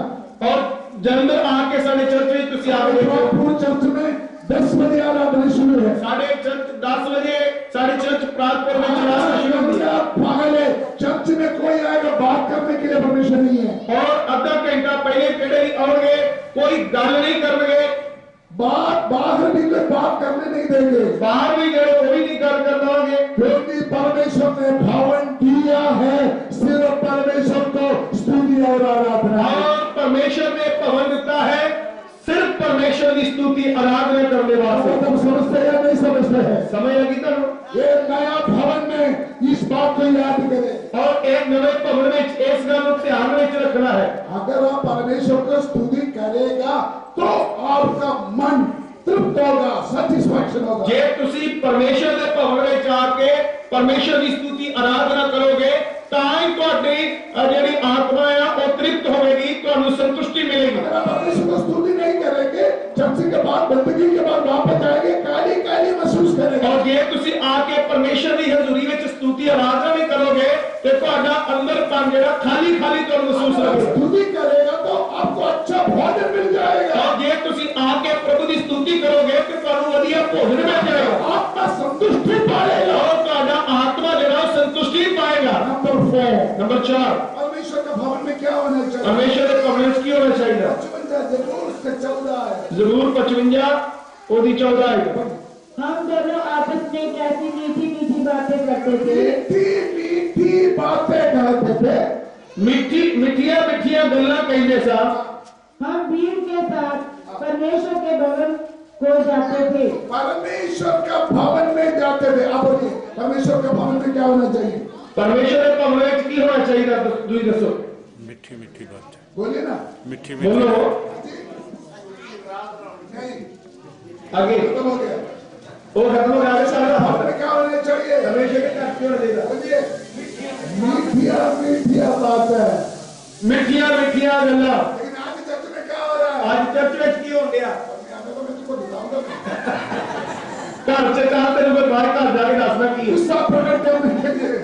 S2: और जलंधर आके साडे चर्च में ਤੁਸੀਂ आ गए
S1: पूरे चर्च में 10 बजे आराधना शुरू है।
S2: साढ़े चर्च 10 बजे साढ़े चर्च प्रातःपुर में आराधना शुरू होती है।
S1: पागल है, चर्च में कोई आएगा बात करने के लिए परमिशन नहीं है।
S2: और आधा घंटा पहले केड़े नहीं आओगे, कोई गल नहीं करेंगे,
S1: बाहर भी कोई बात करने नहीं देंगे,
S2: बाहर भी गए कोई नहीं गल करवाओगे,
S1: क्योंकि परमेश्वर ने भवन दिया है सिर्फ परमेश्वर को स्तुति और आराधना।
S2: और परमेश्वर ने भवन दिता है सिर्फ परमेश्वर की स्तुति आराधना करने वास्ते।
S1: तुम समझते हैं या नहीं समझते हैं?
S2: समझ लगी तुम?
S1: ये नया भवन में इस बात को याद करें
S2: और एक नवे भवन में इस गल को ध्यान में रखना है।
S1: अगर आप परमेश्वर को स्तुति करेगा तो आपका मन तृप्त होगा, सेटिस्फैक्शन होगा।
S2: जे तुसी परमेश्वर के भवन में जाके परमेश्वर की स्तुति आराधना करोगे ताई ਤੁਹਾਡੀ ਜਿਹੜੀ आत्मा है वो तृप्त होगी, ਤੁਹਾਨੂੰ संतुष्टि मिलेगी।
S1: अगर आप परमेश्वर को स्तुति नहीं करेंगे, चर्च के बाद बंदगी के बाद वापस आएंगे, काली काली महसूस करेंगे।
S2: और जे तुसी आके परमेश्वर की हजूरी में स्तुति आराधना भी करोगे तो ਤੁਹਾਡਾ अंदरपन ਜਿਹੜਾ खाली खाली ਤੁਹਾਨੂੰ महसूस होगा।
S1: स्तुति करेगा तो आपको अच्छा भोजन मिल जाएगा।
S2: और जे तुसी आके प्रभु की स्तुति करोगे तो ਤੁਹਾਨੂੰ ਵਧੀਆ ਭੋਜन मिल जाएगा,
S1: आत्मा संतुष्टि पाएगा
S2: और ਤੁਹਾਡਾ आत्मा ਜਿਹੜਾ संतुष्टि पाएगा। नंबर 4
S1: परमेश्वर का भवन में क्या होना चाहिए?
S2: परमेश्वर के भवन में की होना चाहिए?
S1: 55 जरूर उसका 14 है।
S2: जरूर 55 ओदी 14 है।
S3: हम दोनों आपस में कैसी मीठी मीठी बातें करते थे,
S1: मीठी बातें करते थे,
S2: मिठिया मिठिया गल्ला कहते सा।
S3: हम भीड़ के साथ परमेश्वर के भवन को जाते थे।
S1: परमेश्वर का भवन में जाते थे। आप बोलिए परमेश्वर का भवन में क्या होना चाहिए?
S2: परमेश्वर के भवन में की होना चाहिए? दुई दसो।
S4: मीठी मीठी बात,
S1: बोलिए ना,
S4: मीठी
S2: बोलो
S1: नहीं
S2: आगे।
S1: खत्म हो गया।
S2: वो खत्म हो गया। सारा
S1: भवन में क्या होना चाहिए?
S2: परमेश्वर के साथ क्यों देगा?
S1: बोलिए मीठिया बात है।
S2: मिठिया मिठिया गल्ला।
S1: लेकिन आज चर्च में क्या हो रहा है?
S2: आज चर्च में की हो गया?
S1: तो मैं तुमको बताऊंगा।
S2: घर से कहा तेरे को बाहर घर जाके दसना की
S1: गुस्सा प्रकट करने के लिए,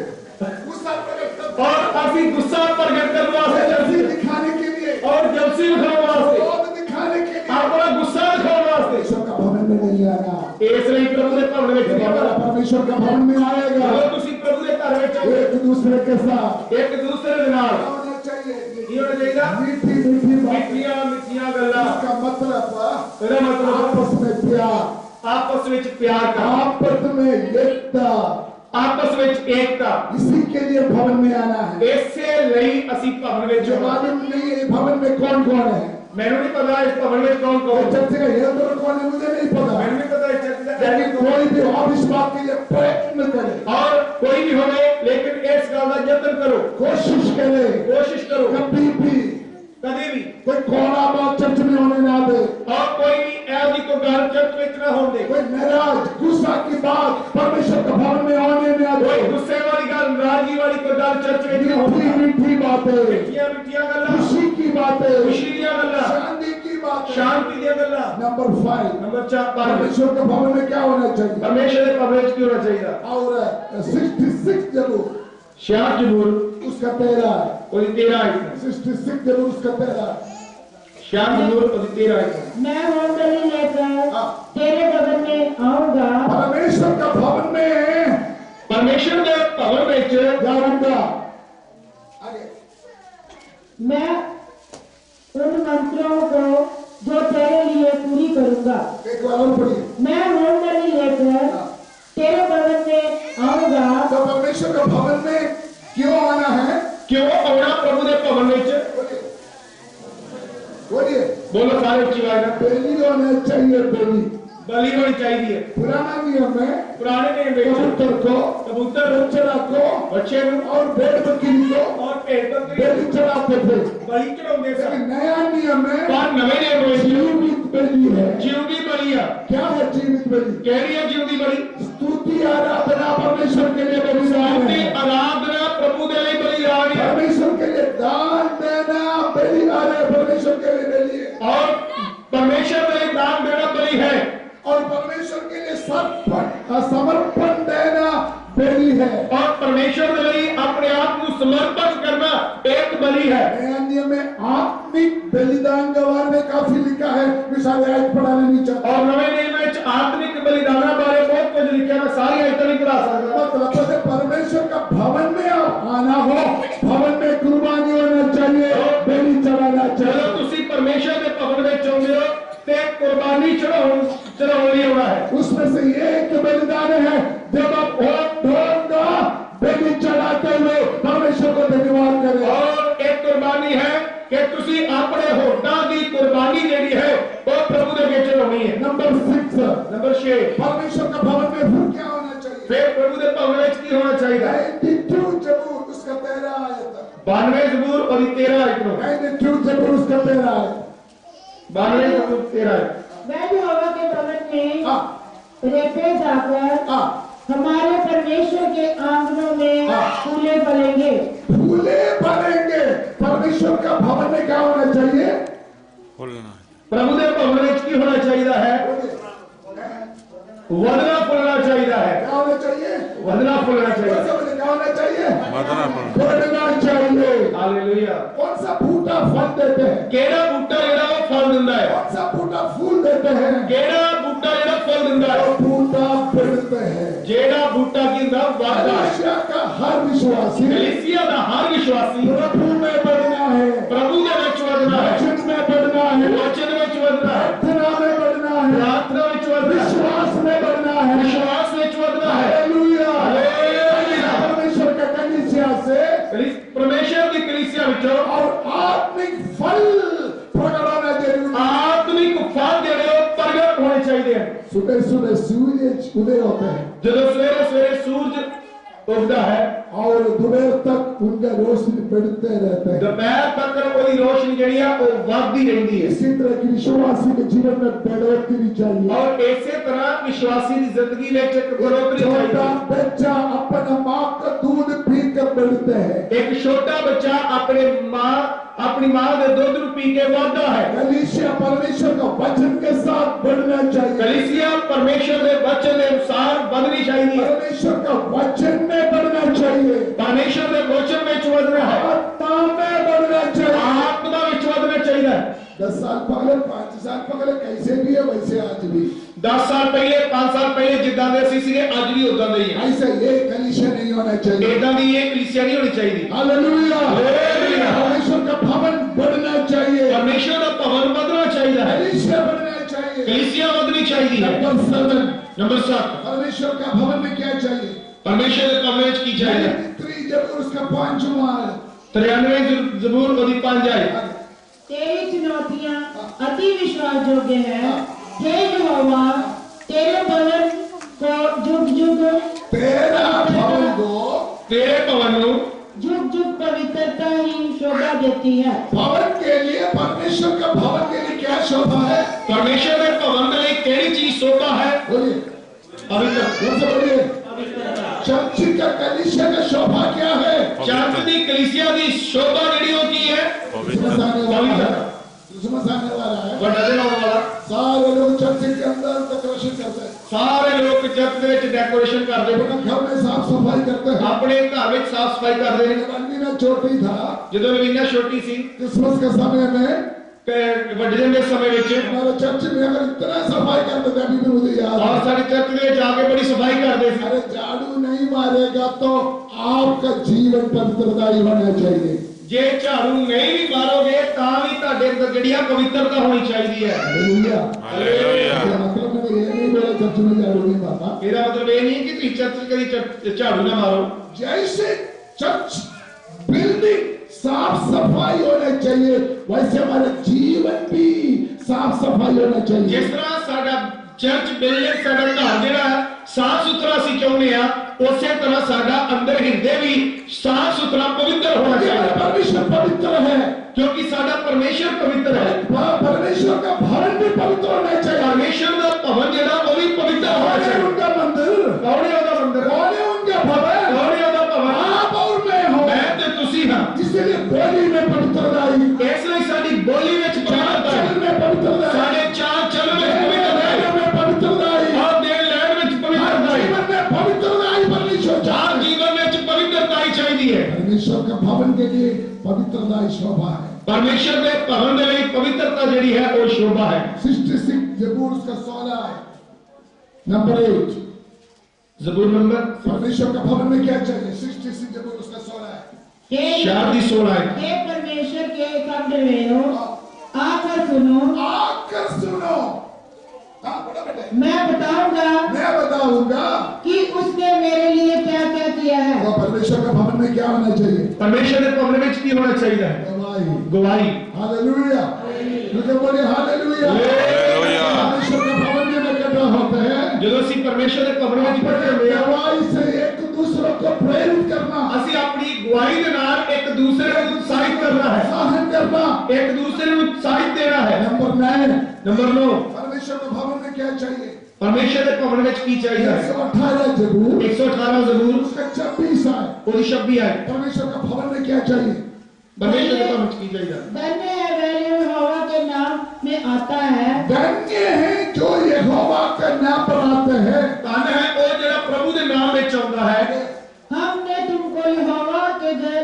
S1: गुस्सा प्रकट करने
S2: और काफी गुस्सा प्रकट करने वास्ते
S1: जलसी दिखाने के लिए,
S2: और जलसी दिखाने वास्ते,
S1: क्रोध दिखाने के लिए
S2: अपना गुस्सा दिखाने वास्ते
S1: परमेश्वर का भवन में नहीं आना।
S2: इसलिए प्रभु के भवन में
S1: यदि हमारा परमेश्वर का भवन में आएगा
S2: ਜਦੋਂ ਤੁਸੀਂ ਪ੍ਰਭੂ ਦੇ ਘਰ ਵਿੱਚ
S1: एक दूसरे के साथ
S2: ਇੱਕ ਦੂਸਰੇ ਦੇ ਨਾਲ
S1: क्या होना चाहिए?
S2: ਕੀ ਹੋਣਾ ਚਾਹੀਦਾ?
S1: मीठी मीठी बात।
S2: ਮਿੱਠੀਆਂ ਮਿੱਠੀਆਂ ਗੱਲਾਂ।
S1: इसका मतलब
S2: ਇਹਦਾ ਮਤਲਬ
S1: आपस में प्यार,
S2: ਆਪਸ ਵਿੱਚ ਪਿਆਰ ਕਰਨਾ,
S1: आपस में एकता,
S2: ਆਪਸ ਵਿੱਚ ਏਕਤਾ।
S1: इसी के लिए भवन में आना है।
S2: ਇਸੇ ਲਈ ਅਸੀਂ ਭਵਨ ਵਿੱਚ
S1: जो मालूम नहीं है भवन में कौन कौन है,
S2: ਮੈਨੂੰ नहीं पता इस भवन में कौन कौन,
S1: चर्च का हेल्पर कौन है मुझे नहीं पता,
S2: ਮੈਨੂੰ नहीं पता इस चर्च का
S1: लेकिन
S2: एडमिन कौन
S1: कोई भी आप इस बात के लिए प्रयत्न करे,
S2: है। और कोई भी होवे लेकिन इस गल का यत्न करो,
S1: कोशिश करे,
S2: कोशिश करो
S1: कभी भी
S2: कभी भी
S1: कोई कोड़ा बात चर्च में होने ना दे,
S2: और कोई भी ऐसी को गल चर्च में ना होने दे,
S1: कोई नाराज गुस्सा की बात परमेश्वर के भवन में होने ना दे।
S2: कोई गुस्से वाली गल नाराजगी वाली कोई गल चर्च में ना होने
S1: मीठी मीठी बातें,
S2: मिठिया मिठिया गल्लां,
S1: खुशी की बातें,
S2: खुशी दी गल्लां,
S1: शांति की बातें।
S2: शांति दी गल्लां।
S1: नंबर 5
S2: नंबर 4
S1: परमेश्वर के भवन में क्या होना चाहिए?
S2: परमेश्वर के भवन में क्या होना चाहिए?
S1: और 66 जरूर
S2: 66 जरूर
S1: उसका 13 है,
S2: और 13 है,
S1: 66 जरूर उसका 13 है।
S2: 66 जरूर और 13 है।
S3: मैं होमबलि लेकर
S1: हाँ।
S3: तेरे भवन में आऊंगा।
S1: परमेश्वर का भवन में
S2: परमेश्वर के भवन में
S1: जाऊंगा। आगे
S3: मैं उन मंत्रों को जो तेरे लिए पूरी करूंगा।
S1: एक बार और पढ़िए।
S3: मैं होमबलि लेकर तेरे भवन में आऊंगा।
S1: तो परमेश्वर का भवन में क्यों आना है?
S2: क्यों आना प्रभु के भवन में?
S1: बोलिए
S2: बोलो सारे चिवाएगा।
S1: बेली होना चाहिए, बेली
S2: बलि होनी चाहिए।
S1: पुराना नियम में
S2: पुराने नियम में
S1: कबूतर को,
S2: कबूतर
S1: बछड़ा को
S2: बच्चे
S1: और भेड़ बकरी को
S2: और भेड़ बकरी
S1: बलि चढ़ाते थे।
S2: बलि चढ़ाते थे।
S1: लेकिन नया नियम में
S2: पर नवे नियम में
S1: जीवित बलि है।
S2: जीवनी बलि है।
S1: क्या है जीवित बलि?
S2: कह रही है जीवनी बलि
S1: स्तुति आराधना परमेश्वर के लिए बलिदान है।
S2: आराधना प्रभु के लिए बलिदान है।
S1: परमेश्वर के लिए दान देना बलिदान है। परमेश्वर के लिए बलि है
S2: और परमेश्वर के लिए दान देना बलि है
S1: और परमेश्वर के लिए समर्पण देना बलि है
S2: और परमेश्वर के लिए अपने आप को समर्पण करना एक बलि है।
S1: नया नियम में आत्मिक बलिदान के बारे में काफी लिखा है। मिसाल आज पढ़ाने नहीं चाहता
S2: और नवे नियम में आत्मिक बलिदान बारे बहुत कुछ लिखा है। मैं सारी आयत नहीं पढ़ा सकता।
S1: मतलब है परमेश्वर का भवन में आप आना हो, भवन में कुर्बानी होना चाहिए, बलि चढ़ाना चाहिए।
S2: चलो तुसी परमेश्वर के भवन में चाहते हो ते कुर्बानी चढ़ानी होना है।
S1: उसमें से एक बलिदान है जब आप बलि चढ़ाते हुए परमेश्वर को धन्यवाद करें।
S2: और एक कुर्बानी है कि तुसी अपने होठा की कुर्बानी जेडी है वो प्रभु के बेच होनी है।
S1: नंबर 6
S2: नंबर 6
S1: परमेश्वर का भवन में फिर क्या होना चाहिए?
S2: फिर प्रभु के भवन में की होना चाहिए?
S1: 92 जबूर उसका 13 आयत
S2: 92 जबूर और 13 आयत
S1: 92 जबूर उसका 13 आयत
S2: 92 जबूर 13 आयत।
S3: मैं यहोवा के भवन में
S1: हाँ
S3: रेपे जाकर
S1: हाँ
S3: हमारे परमेश्वर के आंगनों में फूले फलेंगे।
S1: फूले फलेंगे। परमेश्वर का भवन में क्या होना चाहिए?
S2: प्रभु के भवन में की होना चाहिए है? वदना फूलना चाहिए है।
S1: क्या होना चाहिए?
S2: वदना फूलना चाहिए।
S1: क्या होना चाहिए?
S4: वदना
S1: फूलना चाहिए।
S2: हालेलुया।
S1: कौन सा बूटा फल देते हैं?
S2: केड़ा बूटा जेड़ा वो फल दिंदा है?
S1: कौन सा बूटा फूल देते हैं?
S2: केड़ा बूटा जेड़ा फल दिंदा है?
S1: वो बूटा बढ़ते हैं।
S2: जेड़ा बूटा की ना वादा है।
S1: कलीसिया का हर विश्वासी
S2: कलीसिया का हर विश्वासी
S1: प्रभु में बढ़ना है,
S2: प्रभु के विच वधना है,
S1: वचन में बढ़ना है,
S2: वचन विच वधना है,
S1: प्रार्थना में बढ़ना है,
S2: प्रार्थना विच वधना है,
S1: विश्वास में बढ़ना है,
S2: विश्वास विच वधना है।
S1: हालेलुया।
S2: हालेलुया।
S1: परमेश्वर का कलीसिया से
S2: परमेश्वर की कलीसिया विचों
S1: और आत्मिक फल प्रकट होना जरूरी है।
S2: आत्मिक फल जेड़े वो प्रगट होने चाहिए।
S1: सुबह सुबह सूरज उदय होता है
S2: जब सवेरे सवेरे सूरज उगता है
S1: और दोपहर तक उनका रोशनी बढ़ते रहता है।
S2: दोपहर तक कोई रोशनी जड़ी है वो बढ़ती रहती है।
S1: इसी तरह की विश्वासी के जीवन में बढ़ोतरी चाहिए
S2: और ऐसे तरह विश्वासी की जिंदगी में एक बढ़ोतरी
S1: छोटा
S2: चाहिए।
S1: बच्चा अपना माँ का दूध पीकर बढ़ता है।
S2: एक छोटा बच्चा अपनी माँ के दूध पी के बढ़ता है।
S1: कलीसिया परमेश्वर का वचन के साथ बढ़ना चाहिए।
S2: कलीसिया परमेश्वर के वचन के अनुसार बढ़नी चाहिए।
S1: परमेश्वर का वचन में बढ़ना चाहिए।
S2: परमेश्वर के वचन में चुवदना है।
S1: आत्मा में बढ़ना चाहिए।
S2: आत्मा में चुवदना चाहिए।
S1: 10 साल पहले 5 साल पहले कैसे भी है वैसे आज भी
S2: 10 साल पहले 5 साल पहले जिद्दां दे सी सीगे आज भी उदां दे ही है।
S1: ऐसा ये कलीसिया नहीं होना चाहिए।
S2: इदां दी ये कलीसिया नहीं होनी चाहिए।
S1: हालेलुया।
S2: हालेलुया।
S1: परमेश्वर का भवन बढ़ना चाहिए।
S2: परमेश्वर का भवन बढ़ना चाहिए है।
S1: कलीसिया बढ़ना चाहिए।
S2: कलीसिया बढ़नी चाहिए है। नंबर 7
S1: परमेश्वर का भवन में क्या चाहिए?
S2: परमेश्वर के कमरे की चाहिए।
S1: 93 जब उसका 5वां
S2: 93 जबूर और 5 आए।
S3: तेरी चुनौतियां अति विश्वास योग्य है। हे यहोवा तेरे भवन को जुग जुग
S1: तेरा भवन को
S2: तेरे भवन को
S3: जुग जुग पवित्रता ही शोभा देती है।
S1: भवन के लिए परमेश्वर का भवन के लिए क्या शोभा है?
S2: परमेश्वर के भवन के लिए केड़ी चीज शोभा है?
S1: बोलिए
S2: पवित्र।
S1: बोलिए चर्च का कलीसिया का शोभा क्या है?
S2: चर्च की कलीसिया की शोभा जेडी होती है
S1: क्रिसमस आने वाला है। क्रिसमस आने वाला है।
S2: बड़ा दिन होने वाला।
S1: सारे लोग चर्च के अंदर डेकोरेशन करते हैं।
S2: सारे लोग चर्च में डेकोरेशन करते हैं।
S1: अपने घर में साफ सफाई करते हैं।
S2: अपने घर में साफ सफाई करते हैं।
S1: जब अनवीना छोटी था
S2: ਜਦੋਂ ਨਵੀਨਾ ਛੋਟੀ ਸੀ
S1: क्रिसमस के समय में
S2: ਤੇ ਵੱਡੇ ਦਿਨ ਦੇ ਸਮੇਂ ਵਿੱਚ
S1: हमारे चर्च में अगर इतना सफाई करते थे अभी भी मुझे याद
S2: और
S1: है।
S2: सारे चर्च में जाके बड़ी सफाई करते थे।
S1: अरे झाड़ू नहीं मारेगा तो आपका जीवन पवित्रता ही होना चाहिए।
S2: जे झाड़ू नहीं भी मारोगे ਤਾਂ ਵੀ ਤੁਹਾਡੇ ਅੰਦਰ ਜਿਹੜੀ ਆ ਪਵਿੱਤਰਤਾ ਹੋਣੀ ਚਾਹੀਦੀ ਹੈ।
S1: हालेलुया।
S4: हालेलुया।
S1: मतलब मैंने ये नहीं बोला चर्च में झाड़ू नहीं मारना।
S2: ਇਹਦਾ ਮਤਲਬ ਇਹ ਨਹੀਂ ਕਿ ਤੁਸੀਂ ਚਰਚ ਕਦੀ ਝਾੜੂ ਨਾ ਮਾਰੋ।
S1: जैसे चर्च बिल्डिंग साफ सफाई होना चाहिए वैसे हमारा जीवन भी साफ सफाई होना चाहिए।
S2: जिस तरह साडा चर्च बिल्डिंग साडा घर जिहड़ा साफ सुथरा ਅਸੀਂ ਚਾਹੁੰਦੇ ਆ ਉਸੇ ਤਰ੍ਹਾਂ ਸਾਡਾ ਅੰਦਰ ਹਿਰਦੇ ਵੀ साफ सुथरा पवित्र होना चाहिए।
S1: परमेश्वर पवित्र है
S2: क्योंकि साडा परमेश्वर पवित्र है।
S1: परमेश्वर का भवन भी पवित्र होना चाहिए।
S2: परमेश्वर का भवन जिहड़ा वो भी पवित्र होना चाहिए।
S1: उनका मंदिर,
S2: कौन है उनका मंदिर,
S1: कौन है उनका भवन,
S2: कौन है उनका भवन,
S1: आप और मैं हो,
S2: मैं ते तुसी हां।
S1: इसलिए बोली में पवित्रता आई,
S2: इसलिए साडी बोली विच पवित्रता है,
S1: में पवित्रता है,
S2: साडे चाल चलन विच पवित्रता है,
S1: में पवित्रता आई,
S2: और देन लैंड विच पवित्रता है,
S1: जीवन में पवित्रता आई। परमेश्वर
S2: हर जीवन में पवित्रता ही चाहिए।
S1: परमेश्वर का भवन के लिए पवित्रता ही शोभा है।
S2: परमेश्वर के भवन के लिए पवित्रता जी है वो शोभा है।
S1: 66 जबूर उसका 16 है, नंबर 8
S2: जबूर नंबर
S1: परमेश्वर का भवन में क्या चाहिए? 66 जबूर उसका 16 है,
S2: शादी 16 है।
S3: हे परमेश्वर के कमरे आकर सुनो,
S1: आकर सुनो। हाँ, बोला बेटे।
S3: मैं बताऊंगा कि उसने मेरे लिए क्या क्या किया है।
S1: तो परमेश्वर का भवन में क्या होना चाहिए?
S2: परमेश्वर के भवन में की होना चाहिए?
S1: गवाही,
S2: गवाही।
S1: हालेलुया, तो बोले हालेलुया। परमेश्वर का भवन में इकट्ठा होते हैं
S2: जो ਅਸੀਂ परमेश्वर के भवन में इकट्ठे होते हैं,
S1: गवाही से एक दूसरे को प्रेरित करना,
S2: ਅਸੀਂ अपनी गवाही के नाल एक दूसरे को उत्साहित करना है,
S1: सहन करना,
S2: एक दूसरे को उत्साहित देना है।
S1: नंबर 9 परमेश्वर के भवन में क्या चाहिए?
S2: परमेश्वर के भवन में की चाहिए?
S1: 118 जबूर
S2: 118 जबूर
S1: उसका 26 है,
S2: और 26 है।
S1: परमेश्वर का भवन में क्या चाहिए?
S2: परमेश्वर के भवन में की चाहिए?
S3: धन्य है वह यहोवा के नाम में आता है,
S1: धन्य है जो यहोवा के नाम पर आते हैं।
S2: धन्य है वो जो प्रभु के नाम में चलता है।
S3: हमने तुमको यहोवा के घर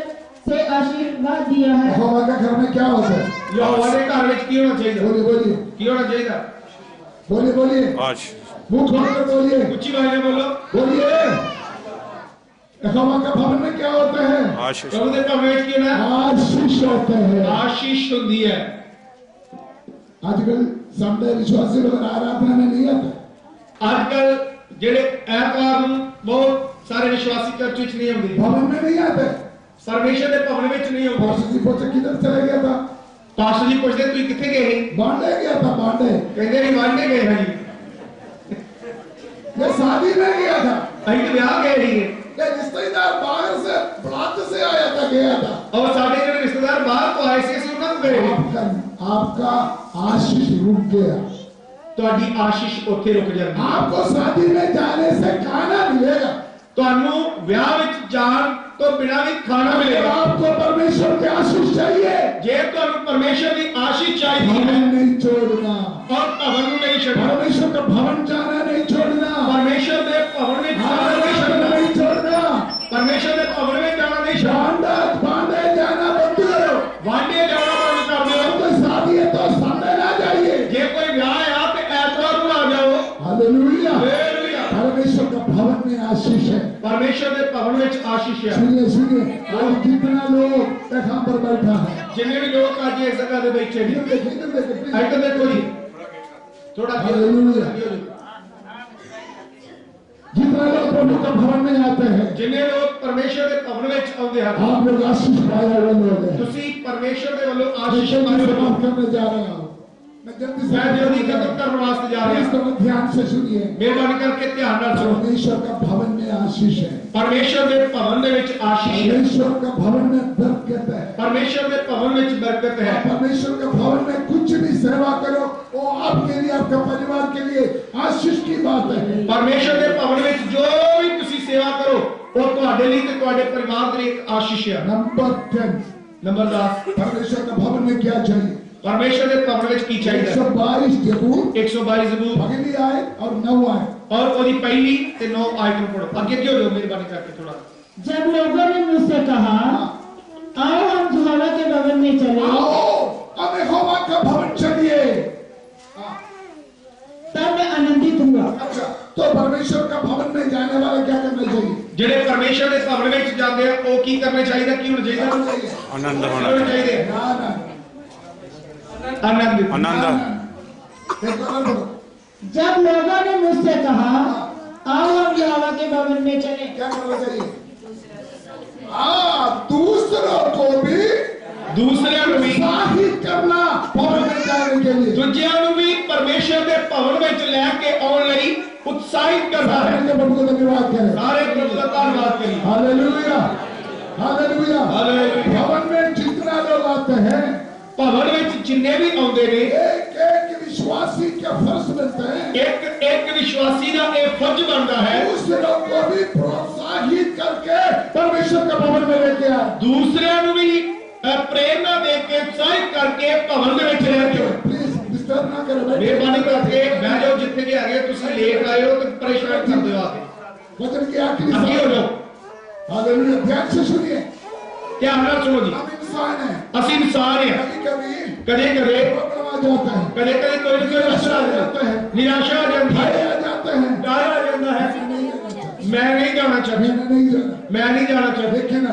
S3: से आशीर्वाद दिया है।
S1: यहोवा के घर में क्या होता है?
S2: यहोवा के घर में की होना चाहिए?
S1: बोलिए बोलिए
S2: की होना चाहिए?
S1: बोलिए बोलिए, मुंह खोलकर बोलिए,
S2: ऊंची आवाज में बोलो,
S1: बोलिए। यहोवा का भवन में क्या होता है?
S2: प्रभु के भवन में की होना है?
S1: आशीष होते हैं,
S2: आशीष होती है।
S1: आजकल संडे विश्वासी लोग आराधना में नहीं आते,
S2: आजकल जेडे ऐतवार बहुत सारे विश्वासी चर्च विच नहीं आते,
S1: भवन में नहीं आते।
S2: परमेश्वर के भवन में नहीं आते।
S1: पास्टर जी पूछे किधर चले गया था?
S2: पास्टर जी पूछते तू किथे गए?
S1: बांडे गया था, बांडे।
S2: कहते नहीं बांडे गए हैं जी,
S1: ये शादी में गया था,
S2: अभी तो ब्याह गए नहीं है।
S1: ये रिश्तेदार बाहर से ब्लाच से आया था, गया था,
S2: और साढ़े जो रिश्तेदार बाहर तो आए से उन्होंने गए।
S1: आपका आशीष रुक गया,
S2: तो आशीष उत्थे रुक जाती है।
S1: आपको शादी में जाने से खाना मिलेगा,
S2: ਤੁਹਾਨੂੰ ਵਿਆਹ ਵਿੱਚ ਜਾਣ ਤੋਂ ਬਿਨਾਂ ਵੀ ਖਾਣਾ ਮਿਲੇਗਾ।
S1: आपको परमेश्वर की आशीष चाहिए,
S2: ਜੇ ਤੁਹਾਨੂੰ ਪਰਮੇਸ਼ਰ ਦੀ ਆਸ਼ੀष ਚਾਹੀਦੀ ਹੈ
S1: भवन नहीं छोड़ना,
S2: ਔਰ ਭਵਨ ਨੂੰ ਨਹੀਂ ਛੱਡਣਾ,
S1: परमेश्वर का भवन जाना नहीं छोड़ना,
S2: ਪਰਮੇਸ਼ਰ ਦੇ ਭਵਨ ਵਿੱਚ ਜਾਣਾ ਨਹੀਂ ਛੱਡਣਾ,
S1: नहीं छोड़ना,
S2: ਪਰਮੇਸ਼ਰ ਦੇ ਭਵਨ ਵਿੱਚ ਜਾਣਾ ਨਹੀਂ ਛੱਡਣਾ।
S1: बांडे जाना बंद करो।
S2: ਵਾਂਡੇ ਜਾਣਾ ਬੰਦ ਕਰ ਦਿਓ।
S1: कोई शादी है तो संडे ना जाइए।
S2: ਜੇ ਕੋਈ ਵਿਆਹ ਆ ਤੇ ਐਤਵਾਰ ਨੂੰ ਆ ਜਾਓ।
S1: Hallelujah,
S2: hallelujah.
S1: परमेश्वर का भवन में आशीष है।
S2: ਪਰਮੇਸ਼ਰ ਦੇ ਭਵਨ ਵਿੱਚ ਆਸ਼ੀष ਹੈ।
S1: सुनिए सुनिए, आज कितना लोग यहाँ पर बैठा है,
S2: ਜਿੰਨੇ ਵੀ ਲੋਕ ਅੱਜ ਇਸ ਜਗ੍ਹਾ ਦੇ ਬੈਠੇ ਨੇ,
S1: इधर देखिए, इधर देखिए,
S2: ਇੱਧਰ ਦੇਖੋ ਜੀ, ਥੋੜਾ
S1: हालेलुया। जितना लोग प्रभु का भवन में आते हैं,
S2: ਜਿੰਨੇ ਲੋਕ ਪਰਮੇਸ਼ਰ ਦੇ ਭਵਨ ਵਿੱਚ ਆਉਂਦੇ ਹਨ,
S1: आप लोग आशीष पाए हुए लोग हैं।
S2: ਤੁਸੀਂ ਪਰਮੇਸ਼ਰ ਦੇ ਵੱਲੋਂ
S1: मैं
S2: ਆਸ਼ੀष
S1: जल्दी
S2: पाए
S1: से
S2: ਹੋ।
S1: बात करने जा रहा हूँ, मैं जल्दी से
S2: मैं जल्दी खत्म करने वास्ते जा रहा
S1: इसको
S2: हूं।
S1: ध्यान से सुनिए।
S2: मेहरबानी करके ध्यान नाल सुनो।
S1: परमेश्वर का भवन में आशीष है,
S2: परमेश्वर के भवन दे विच आशीष है,
S1: परमेश्वर का भवन में बरकत है।
S2: परमेश्वर के भवन विच बरकत है।
S1: परमेश्वर के भवन में कुछ भी सेवा करो, वो आपके लिए, आपके परिवार के लिए आशीष की बात है।
S2: परमेश्वर के भवन विच जो भी तुसी सेवा करो वो तुहाडे लिए ते तुहाडे परिवार दे एक आशीष है।
S1: नंबर 10,
S2: नंबर 10
S1: परमेश्वर का भवन में क्या चाहिए?
S2: परमेश्वर के भवन विच की चाहिए?
S1: 122 जबूर
S2: 122 जबूर
S1: पहली आयत और 9 आयत,
S2: और ओदी पहली ते 9 आयत पढ़ो। आगे क्यों लो मेहरबानी करके थोड़ा।
S3: जब लोगों ने मुझसे कहा आओ हम यहोवा के भवन में चले,
S1: आओ अब यहोवा का भवन चलिए।
S3: तब मैं आनंदित हुआ।
S1: अच्छा, तो परमेश्वर का भवन में जाने वाला क्या करना चाहिए?
S2: जेडे परमेश्वर के भवन विच जाते हैं वो की करना चाहिए? की होना चाहिए?
S4: आनंद होना
S2: होना चाहिए।
S1: ना ना,
S2: आनंद।
S4: आनंद।
S3: जब लोगों ने मुझसे कहा आओ हम यहोवा के भवन में चले,
S1: क्या करना चाहिए? दूसरों को भी
S2: दूसरिਆਂ ਨੂੰ ਵੀ
S1: उत्साहित करना भवन में जाने के लिए।
S2: ਦੂਜਿਆਂ ਨੂੰ ਵੀ ਪਰਮੇਸ਼ਰ ਦੇ ਭਵਨ ਵਿੱਚ ਲੈ ਕੇ ਆਉਣ ਲਈ ਉਤਸ਼ਾਹਿਤ करता है।
S1: सारे प्रभु को धन्यवाद करें।
S2: सारे प्रभु का धन्यवाद करिए।
S1: Hallelujah hallelujah.
S2: हालेलुया।
S1: भवन में जितना लोग आते हैं,
S2: भवन ਵਿੱਚ ਜਿੰਨੇ ਵੀ ਆਉਂਦੇ ਨੇ
S1: एक एक विश्वासी के फर्ज बनते हैं,
S2: ਇੱਕ ਇੱਕ ਵਿਸ਼ਵਾਸੀ ਦਾ ਇਹ ਫਰਜ਼ ਬਣਦਾ ਹੈ
S1: उस लोग को भी प्रोत्साहित करके परमेश्वर के भवन में लेके आए।
S2: ਦੂਸਰਿਆਂ ਨੂੰ ਵੀ ਪ੍ਰੇਰਨਾ ਦੇ ਕੇ ਉਤਸ਼ਾਹਿਤ ਕਰਕੇ ਭਵਨ ਦੇ ਵਿੱਚ ਲੈ ਕੇ ਆਓ।
S1: प्लीज डिस्टर्ब ना करें।
S2: ਮਿਹਰਬਾਨੀ ਕਰਕੇ ਬਹਿ ਜਾਓ ਜਿੱਥੇ ਵੀ ਹੈਗੇ ਤੁਸੀਂ ਲੇਟ ਆਏ ਹੋ ਤੇ ਪਰੇਸ਼ਾਨ ਕਰਦੇ ਹੋ ਆਕੇ
S1: वचन की आखिरी
S2: ਅੱਗੇ ਹੋ ਜਾਓ।
S1: हालेलुया। ध्यान से सुनिए,
S2: ਧਿਆਨ ਨਾਲ ਸੁਣੋ ਜੀ।
S1: हम इंसान हैं,
S2: ਅਸੀਂ ਇਨਸਾਨ ਹਾਂ।
S1: कभी कभी
S2: ਕਦੇ ਕਦੇ
S1: प्रॉब्लम आ जाता है,
S2: ਕਦੇ ਕਦੇ ਕੋਈ ਨਾ ਕੋਈ ਮਸਲਾ ਆ ਜਾਂਦਾ ਹੈ, ਨਿਰਾਸ਼ਾ ਆ ਜਾਂਦੀ
S1: भय
S2: ਹੈ,
S1: आ जाते हैं।
S2: ਡਰ ਆ ਜਾਂਦਾ ਹੈ। मैं नहीं जाना चाहता,
S1: मैंने नहीं जाना,
S2: मैं नहीं जाना चाहता,
S1: लेकिन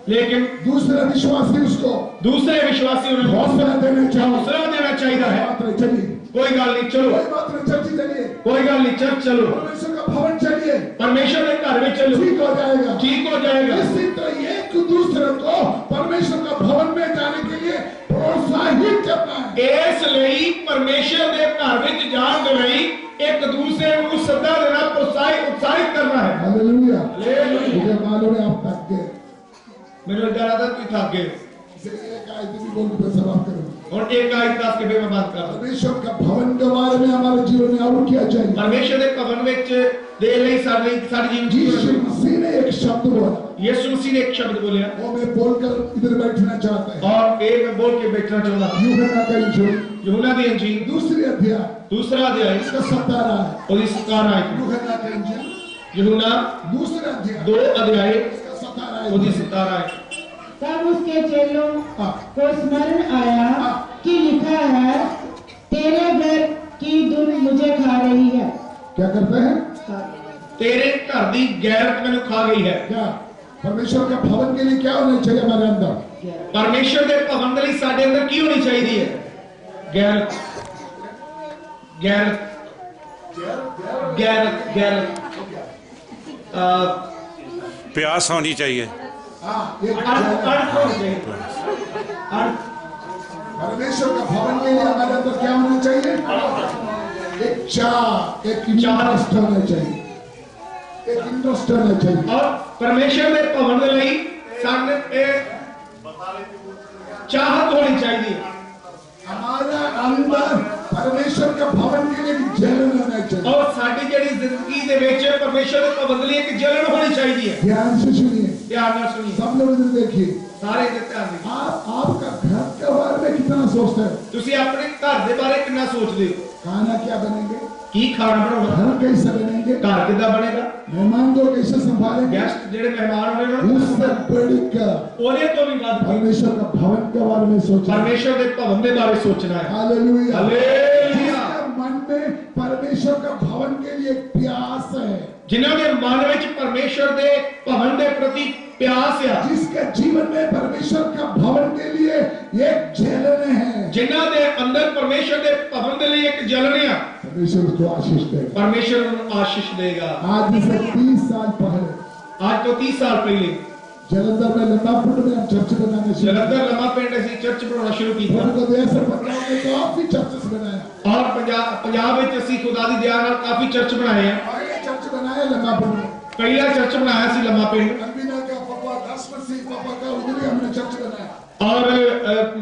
S2: लेकिन
S1: दूसरा विश्वासी उसको
S2: दूसरे विश्वासी उन्हें
S1: हौसला देना चाहिए।
S2: हौसला देना चाहिए है।
S1: बात नहीं, चलिए
S2: कोई गल नहीं, चलो
S1: कोई बात नहीं, चर्च चलिए,
S2: कोई गल नहीं, चर्च चलो,
S1: परमेश्वर का भवन चलिए,
S2: परमेश्वर के घर में चलो,
S1: ठीक हो जाएगा,
S2: ठीक हो जाएगा।
S1: इसी तरह एक दूसरे को परमेश्वर का भवन में जाने के लिए प्रोत्साहित करना है।
S2: इसलिए परमेश्वर के घर में जाने के लिए एक दूसरे को सदा देना, प्रोत्साहित उत्साहित करना है।
S1: हालेलुया।
S2: हालेलुया।
S1: मुझे मालूम है आप थक गए,
S2: मेरे डरा था तुम थक गए।
S1: इसलिए एक आयत भी बोल के समाप्त करूं।
S2: और एक आयत दस के मैं बात कर रहा हूं।
S1: परमेश्वर का भवन के बारे में हमारे जीवन में और क्या चाहिए?
S2: परमेश्वर के भवन में दे ਲਈ सारे जीवन
S1: यीशु मसीह ने एक शब्द बोला,
S2: यीशु मसीह ने एक शब्द बोला
S1: वो मैं बोलकर इधर बैठना चाहता है।
S2: और एक मैं बोल के बैठना चाहता हूं।
S1: यूहन्ना का इंजील
S2: यूहन्ना की इंजील
S1: दूसरी अध्याय
S2: दूसरा अध्याय
S1: इसका 17 है।
S2: और इस 17 आयत
S1: यूहन्ना का इंजील
S2: यूहन्ना
S1: दूसरा अध्याय
S2: 2 अध्याय
S1: इसका 17
S2: और इस
S1: है।
S2: 17 आयत।
S3: तब उसके चेलों
S1: हाँ।
S3: को स्मरण आया कि लिखा है, तेरे घर की धुन मुझे खा रही है।
S1: क्या करते हैं?
S2: तेरे घर की गैरत मैंने खा गई है।
S1: क्या परमेश्वर का भवन के लिए क्या होना चाहिए हमारे अंदर?
S2: परमेश्वर के भवन के लिए साडे अंदर की होनी चाहिए है? गैरत गैरत गैरत गैरत
S4: प्यास होनी चाहिए।
S1: हाँ, एक
S2: अर्थ होनी चाहिए। अर्थ
S1: परमेश्वर का भवन के लिए हमारे अंदर क्या होना चाहिए? एक चाह, एक इंटरेस्ट होना चाहिए, एक इंटरेस्ट होना चाहिए।
S2: और परमेश्वर के भवन के लिए साडे चाहत होनी चाहिए।
S1: हमारा अंदर परमेश्वर का भवन के लिए जलन होना चाहिए।
S2: और साडी जेडी जिंदगी दे विच परमेश्वर के भवन के लिए एक जलन होनी चाहिए।
S1: ध्यान से सुनिए,
S2: ध्यान से सुनिए,
S1: सब लोग इधर देखिए।
S2: सारे इधर ध्यान दीजिए।
S1: आप आपका घर के बारे में कितना सोचते हैं?
S2: तुसी अपने घर के बारे कितना सोचते हो?
S1: खाना क्या बनेंगे,
S2: की खाना बनाना,
S1: घर कैसे बनेंगे,
S2: घर कितना बनेगा,
S1: मेहमान को कैसे संभालेंगे,
S2: गेस्ट जेडे मेहमान होने
S1: उससे बढ़कर
S2: ओने तो भी बात
S1: परमेश्वर का भवन के बारे में सोचना।
S2: परमेश्वर के भवन के बारे सोचना है।
S1: हालेलुया।
S2: हालेलुया।
S1: जिसके मन में परमेश्वर का भवन के लिए प्यास है,
S2: जिन्हों के मन में परमेश्वर के भवन के प्रति प्यास है,
S1: जिसके जीवन में परमेश्वर का भवन के लिए एक जलन है,
S2: जिन्हों के अंदर परमेश्वर के भवन के लिए एक जलन है,
S1: परमेश्वर उसको आशीष देगा।
S2: परमेश्वर उन्हें आशीष देगा।
S1: आज से 30 साल पहले
S2: आज तो 30 साल पहले
S1: जलंधर में लंबापुर में हम चर्च बनाने शुरू
S2: जलंधर लम्मा पिंड ऐसी चर्च बनाना शुरू किया
S1: तो देश और पंजाब में काफी चर्चेस बनाया
S2: और पंजाब में असी खुदा दी दया नाल काफी चर्च बनाए हैं।
S1: और ये चर्च बनाया लंबापुर में।
S2: पहला चर्च बनाया सी लम्मा पिंड
S1: अलमीना का पापा 10 मसीह पापा का उधर भी हमने चर्च बनाया।
S2: और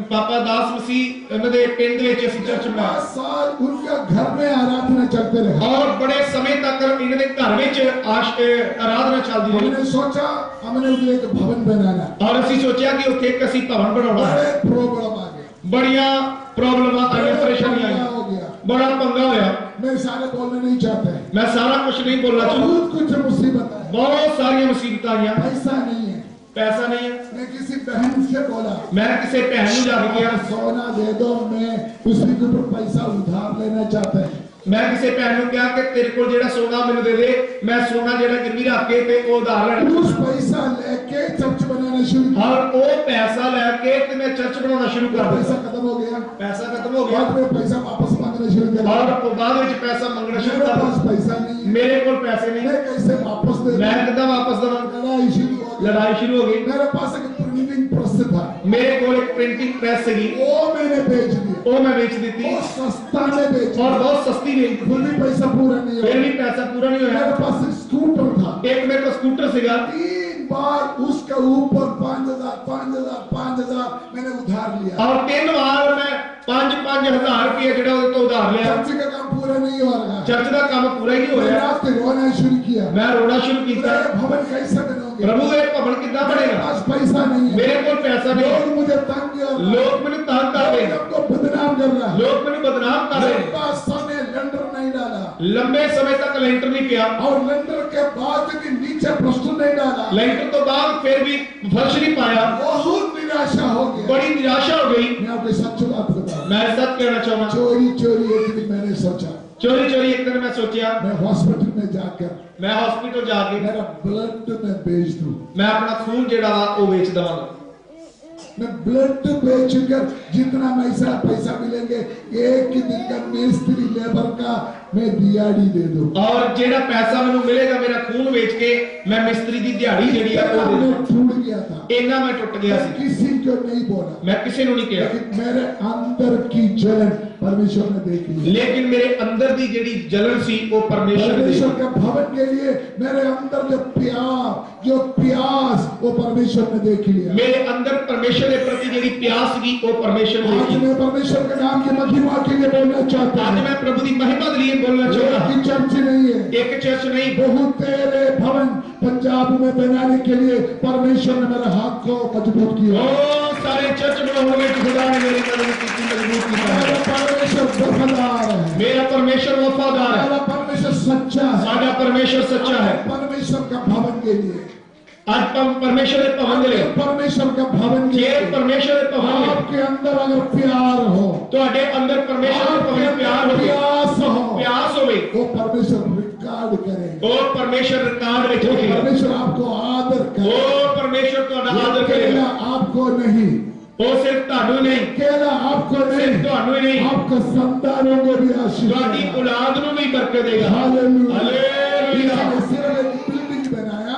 S2: पापा दास मसीह उन्होंने पिंड विच असी चर्च बनाया।
S1: 5 साल उनका घर में आराधना चलते रहे
S2: और बड़े समय तक इन्होंने घर विच आराधना चलती रही।
S1: हमने सोचा हमने उधर एक भवन बनाना,
S2: और असी सोचा कि उत्थे एक असी भवन बनाना है।
S1: बड़े प्रॉब्लम आ गए,
S2: बड़िया प्रॉब्लम आई, परेशानी आई,
S1: हो गया।
S2: बड़ा पंगा होया।
S1: मैं सारे बोलना नहीं चाहता,
S2: मैं सारा कुछ नहीं बोलना चाहता।
S1: बहुत कुछ मुसीबत है,
S2: बहुत सारी मुसीबत आई,
S1: पैसा नहीं है।
S2: पैसा नहीं है।
S1: मैं किसी बहन से बोला,
S2: मैं किसी बहन को जाके गया,
S1: सोना दे दो, मैं उसी के ऊपर पैसा उधार लेना चाहता है।
S2: मैं किसी भैन को कहा कि तेरे को जेड़ा सोना मैंने दे दे, मैं सोना जेड़ा गिरवी रख के ते ओ उधार लेना।
S1: उस पैसा लेके चर्च बनाना शुरू किया।
S2: और वो पैसा लेके ते मैं चर्च बनाना शुरू कर
S1: पैसा
S2: दिया।
S1: खत्म हो गया,
S2: पैसा खत्म हो गया
S1: बाद में पैसा वापस मांगना शुरू किया।
S2: और बाद में पैसा मंगना शुरू
S1: मेरे
S2: कर
S1: पास
S2: दिया।
S1: पैसा नहीं है,
S2: मेरे को पैसे नहीं,
S1: मैं कैसे वापस दे?
S2: मैं कितना वापस दूं?
S1: लड़ाई शुरू हो गई।
S2: लड़ाई शुरू हो गई।
S1: मेरे पास एक प्रिंटिंग प्रेस था,
S2: मेरे को एक प्रिंटिंग प्रेस सी
S1: वो मैंने बेच दिया,
S2: वो मैं बेच दी थी
S1: वो सस्ता में बेच
S2: और
S1: दिया,
S2: बहुत सस्ती बेच दी,
S1: फिर भी पैसा पूरा नहीं
S2: फिर
S1: हुआ।
S2: भी पैसा पूरा नहीं
S1: मेरे
S2: होया।
S1: पास एक स्कूटर था,
S2: एक मेरे को स्कूटर सीगा,
S1: 3 बार उसका ऊपर 5,000 मैंने उधार लिया।
S2: और 3 बार मैं 5,000 रुपये जो उधार लिया।
S1: चर्च का काम पूरा नहीं हो रहा,
S2: चर्च का काम पूरा ही नहीं
S1: मैंने
S2: होया।
S1: रात को रोना शुरू किया,
S2: मैं रोना शुरू किया,
S1: मेरे भवन कैसे बनोगे,
S2: प्रभु ये भवन कितना
S1: मेरे
S2: बनेगा,
S1: पास पैसा नहीं है,
S2: मेरे को पैसा नहीं,
S1: लोग मुझे तंग कर रहे हैं,
S2: लोग मैंने तंग कर रहे हैं,
S1: लोग हमको बदनाम कर रहा है।
S2: लोग मैंने बदनाम कर रहे हैं।
S1: लंबा समय लेंटर नहीं डाला,
S2: लंबे समय तक लेंटर नहीं किया,
S1: और लेंटर के बाद भी नीचे प्लास्टर नहीं डाला,
S2: लेंटर तो बाद फिर भी फर्श नहीं पाया,
S1: बहुत निराशा हो गया।
S2: बड़ी निराशा हो गई।
S1: मैं आपको सच बात बताऊं,
S2: मैं सच कहना चाहूंगा,
S1: चोरी एक दिन मैंने सोचा,
S2: चोरी एक दिन मैं सोचा
S1: मैं हॉस्पिटल में जाकर
S2: मैं हॉस्पिटल जाके
S1: मेरा ब्लड में बेच दूं,
S2: मैं अपना खून जेड़ा वा वो बेच दवांगा।
S1: मैं ब्लड बेचकर जितना पैसा मिलेंगे, एक ही दिन का मिस्त्री लेबर का मैं दिहाड़ी दे दूं,
S2: और जेड़ा पैसा मैंने मिलेगा मेरा खून बेच के मैं मिस्त्री दी दिहाड़ी जेड़ी है वो दे दूं।
S1: मैं टूट गया था,
S2: इन्ना मैं टूट गया
S1: मैं
S2: सी,
S1: किसी को नहीं बोला,
S2: मैं किसी को नहीं कहा,
S1: लेकिन मेरे अंदर की जलन परमेश्वर ने देख ली।
S2: लेकिन मेरे अंदर दी जेड़ी जलन सी वो परमेश्वर ने
S1: परमेश्वर
S2: देखी।
S1: के भवन के लिए मेरे अंदर जो प्यास वो परमेश्वर ने देख लिया।
S2: मेरे अंदर परमेश्वर के प्रति जेड़ी प्यास की वो परमेश्वर ने
S1: आज
S2: देखी।
S1: मैं परमेश्वर के नाम की महिमा के लिए बोलना चाहता
S2: आज
S1: हूँ।
S2: मैं प्रभु की महिमा के लिए बोलना चाहता
S1: एक
S2: हूं।
S1: ही चर्च नहीं है,
S2: एक चर्च नहीं,
S1: बहुत तेरे भवन पंजाब में बनाने के लिए परमेश्वर ने मेरे हाथ को मजबूत किया।
S2: बहुत सारे चर्च बनाने में खुदा ने मेरी मदद की, मजबूत की
S1: मेरा
S2: है।
S1: परमेश्वर वफादार है,
S2: मेरा परमेश्वर वफादार है,
S1: मेरा परमेश्वर सच्चा है,
S2: साडा परमेश्वर सच्चा है।
S1: परमेश्वर का भवन के लिए,
S2: आज परमेश्वर के भवन के लिए,
S1: परमेश्वर का भवन के
S2: जे
S1: लिए
S2: परमेश्वर के भवन में
S1: आपके अंदर अगर प्यार हो,
S2: ਤੁਹਾਡੇ ਅੰਦਰ परमेश्वर के भवन में प्यार हो,
S1: प्यास हो,
S2: प्यास होवे,
S1: वो परमेश्वर रिकॉर्ड करेगा,
S2: ਉਹ परमेश्वर रिकॉर्ड ਵਿੱਚ
S1: वो
S2: लिखेगा,
S1: परमेश्वर आपको आदर करेगा,
S2: ਉਹ परमेश्वर ਤੁਹਾਡਾ ਆਦਰ
S1: केवल
S2: करेगा।
S1: आपको नहीं,
S2: ਉਹ सिर्फ ਤੁਹਾਨੂੰ नहीं,
S1: केवल आपको
S2: सिर्फ
S1: नहीं,
S2: ਤੁਹਾਨੂੰ ही नहीं,
S1: आपके संतानों को भी आशीष
S2: ਤੁਹਾਡੀ
S1: देगा।
S2: औलाद ਨੂੰ भी बरकत देगा।
S1: हालेलुया।
S2: हालेलुया।
S1: इसने सिर्फ एक बिल्डिंग बनाया,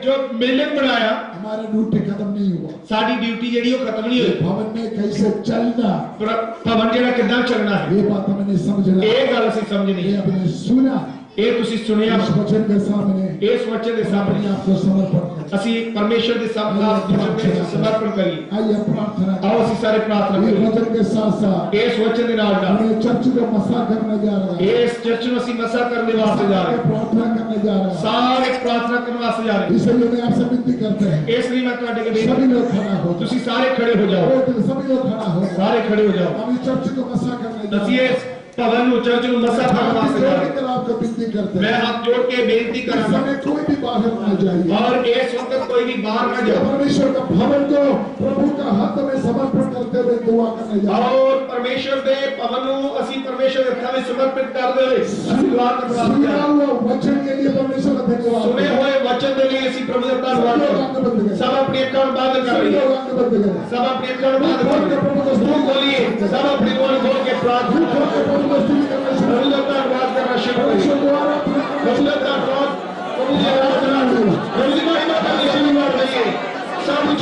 S2: जो बिल्डिंग बनाया,
S1: हमारा ड्यूटी खत्म नहीं हुआ,
S2: साडी ड्यूटी जेडी वो खत्म नहीं
S1: ये
S2: हुई।
S1: भवन में कैसे चलना,
S2: भवन जेड़ा कितना चलना है,
S1: ये बात हमने समझना,
S2: ये गल ਅਸੀਂ समझनी
S1: ये
S2: है,
S1: हमने सुना,
S2: ये ਤੁਸੀਂ सुनिया,
S1: इस वचन के सामने
S2: इस वचन के
S1: अपने
S2: सामने
S1: आप को समर्पण करें।
S2: ਅਸੀਂ परमेश्वर के सामने समर्पण करिए।
S1: आइए प्रार्थना
S2: आओ
S1: करें।
S2: ਅਸੀਂ ਸਾਰੇ प्रार्थना
S1: ये
S2: करिए।
S1: वचन के साथ साथ
S2: इस वचन के नाल नाल
S1: हमने चर्च को मसा करने जा रहा है,
S2: इस चर्च ਨੂੰ ਅਸੀਂ मसा करने वास्ते जा रहे हैं,
S1: प्रार्थना करने जा रहा है,
S2: ਸਾਰੇ प्रार्थना करने वास्ते जा रहे हैं।
S1: इसलिए मैं आपसे विनती करते हैं,
S2: इसलिए मैं ਤੁਹਾਡੇ के
S1: सभी
S2: बेनती,
S1: लोग खड़ा हो,
S2: ਤੁਸੀਂ ਸਾਰੇ खड़े हो जाओ,
S1: सभी लोग खड़ा हो,
S2: ਸਾਰੇ खड़े हो जाओ।
S1: हम इस चर्च को मसा करने जा
S2: ਅਸੀਂ
S1: रहे हैं।
S2: इस भवन ਨੂੰ चर्च ਨੂੰ मसा करने वास्ते जा रहे हैं।
S1: आपको विनती करते
S2: मैं
S1: हैं,
S2: हाथ जोड़ के बेनती
S1: इस
S2: करांगा
S1: समय कोई भी बाहर ना जाइए,
S2: और इस वक्त कोई भी बाहर न जाए,
S1: परमेश्वर का भवन को प्रभु का हाथ में समर्पण करते हुए दुआ करने जा रहे हैं।
S2: और परमेश्वर दे भवन ਨੂੰ ਅਸੀਂ परमेश्वर ਦੇ ਹੱਥਾਂ ਵਿੱਚ ਸਮਰਪਿਤ ਕਰਦੇ ਹੋਏ ਅਸੀਂ ਦੁਆ ਕਰਨ ਵਾਸਤੇ
S1: सुना
S2: ਜਾ ਰਹੇ
S1: हुआ वचन के लिए परमेश्वर का
S2: ਹਾਂ।
S1: धन्यवाद।
S2: ਸੁਣੇ ਹੋਏ ਵਚਨ ਦੇ ਲਈ ਅਸੀਂ ਪ੍ਰਭੂ ਦਾ ਧੰਨਵਾਦ ਕਰਦੇ ਹਾਂ। ਸਭ ਆਪਣੀ ਅੱਖਾਂ ਨੂੰ ਬੰਦ ਕਰ
S1: सभी
S2: ਲਈਏ,
S1: लोग आगे बढ़ते गए।
S2: सब अपनी ਅੱਖਾਂ ਨੂੰ ਬੰਦ ਕਰ ਲਈਏ, ਮੂੰਹ ਖੋਲੀਏ, सब अपनी ਮੂੰਹ खोल के प्रार्थना प्रभु ਦਾ ਧੰਨਵਾਦ करना शुरू करिए। प्रभु ਦਾ धन्यवाद, प्रभु ਦੀ आराधना, प्रभु ਦੀ महिमा करनी शुरू कर दीजिए। सब कुछ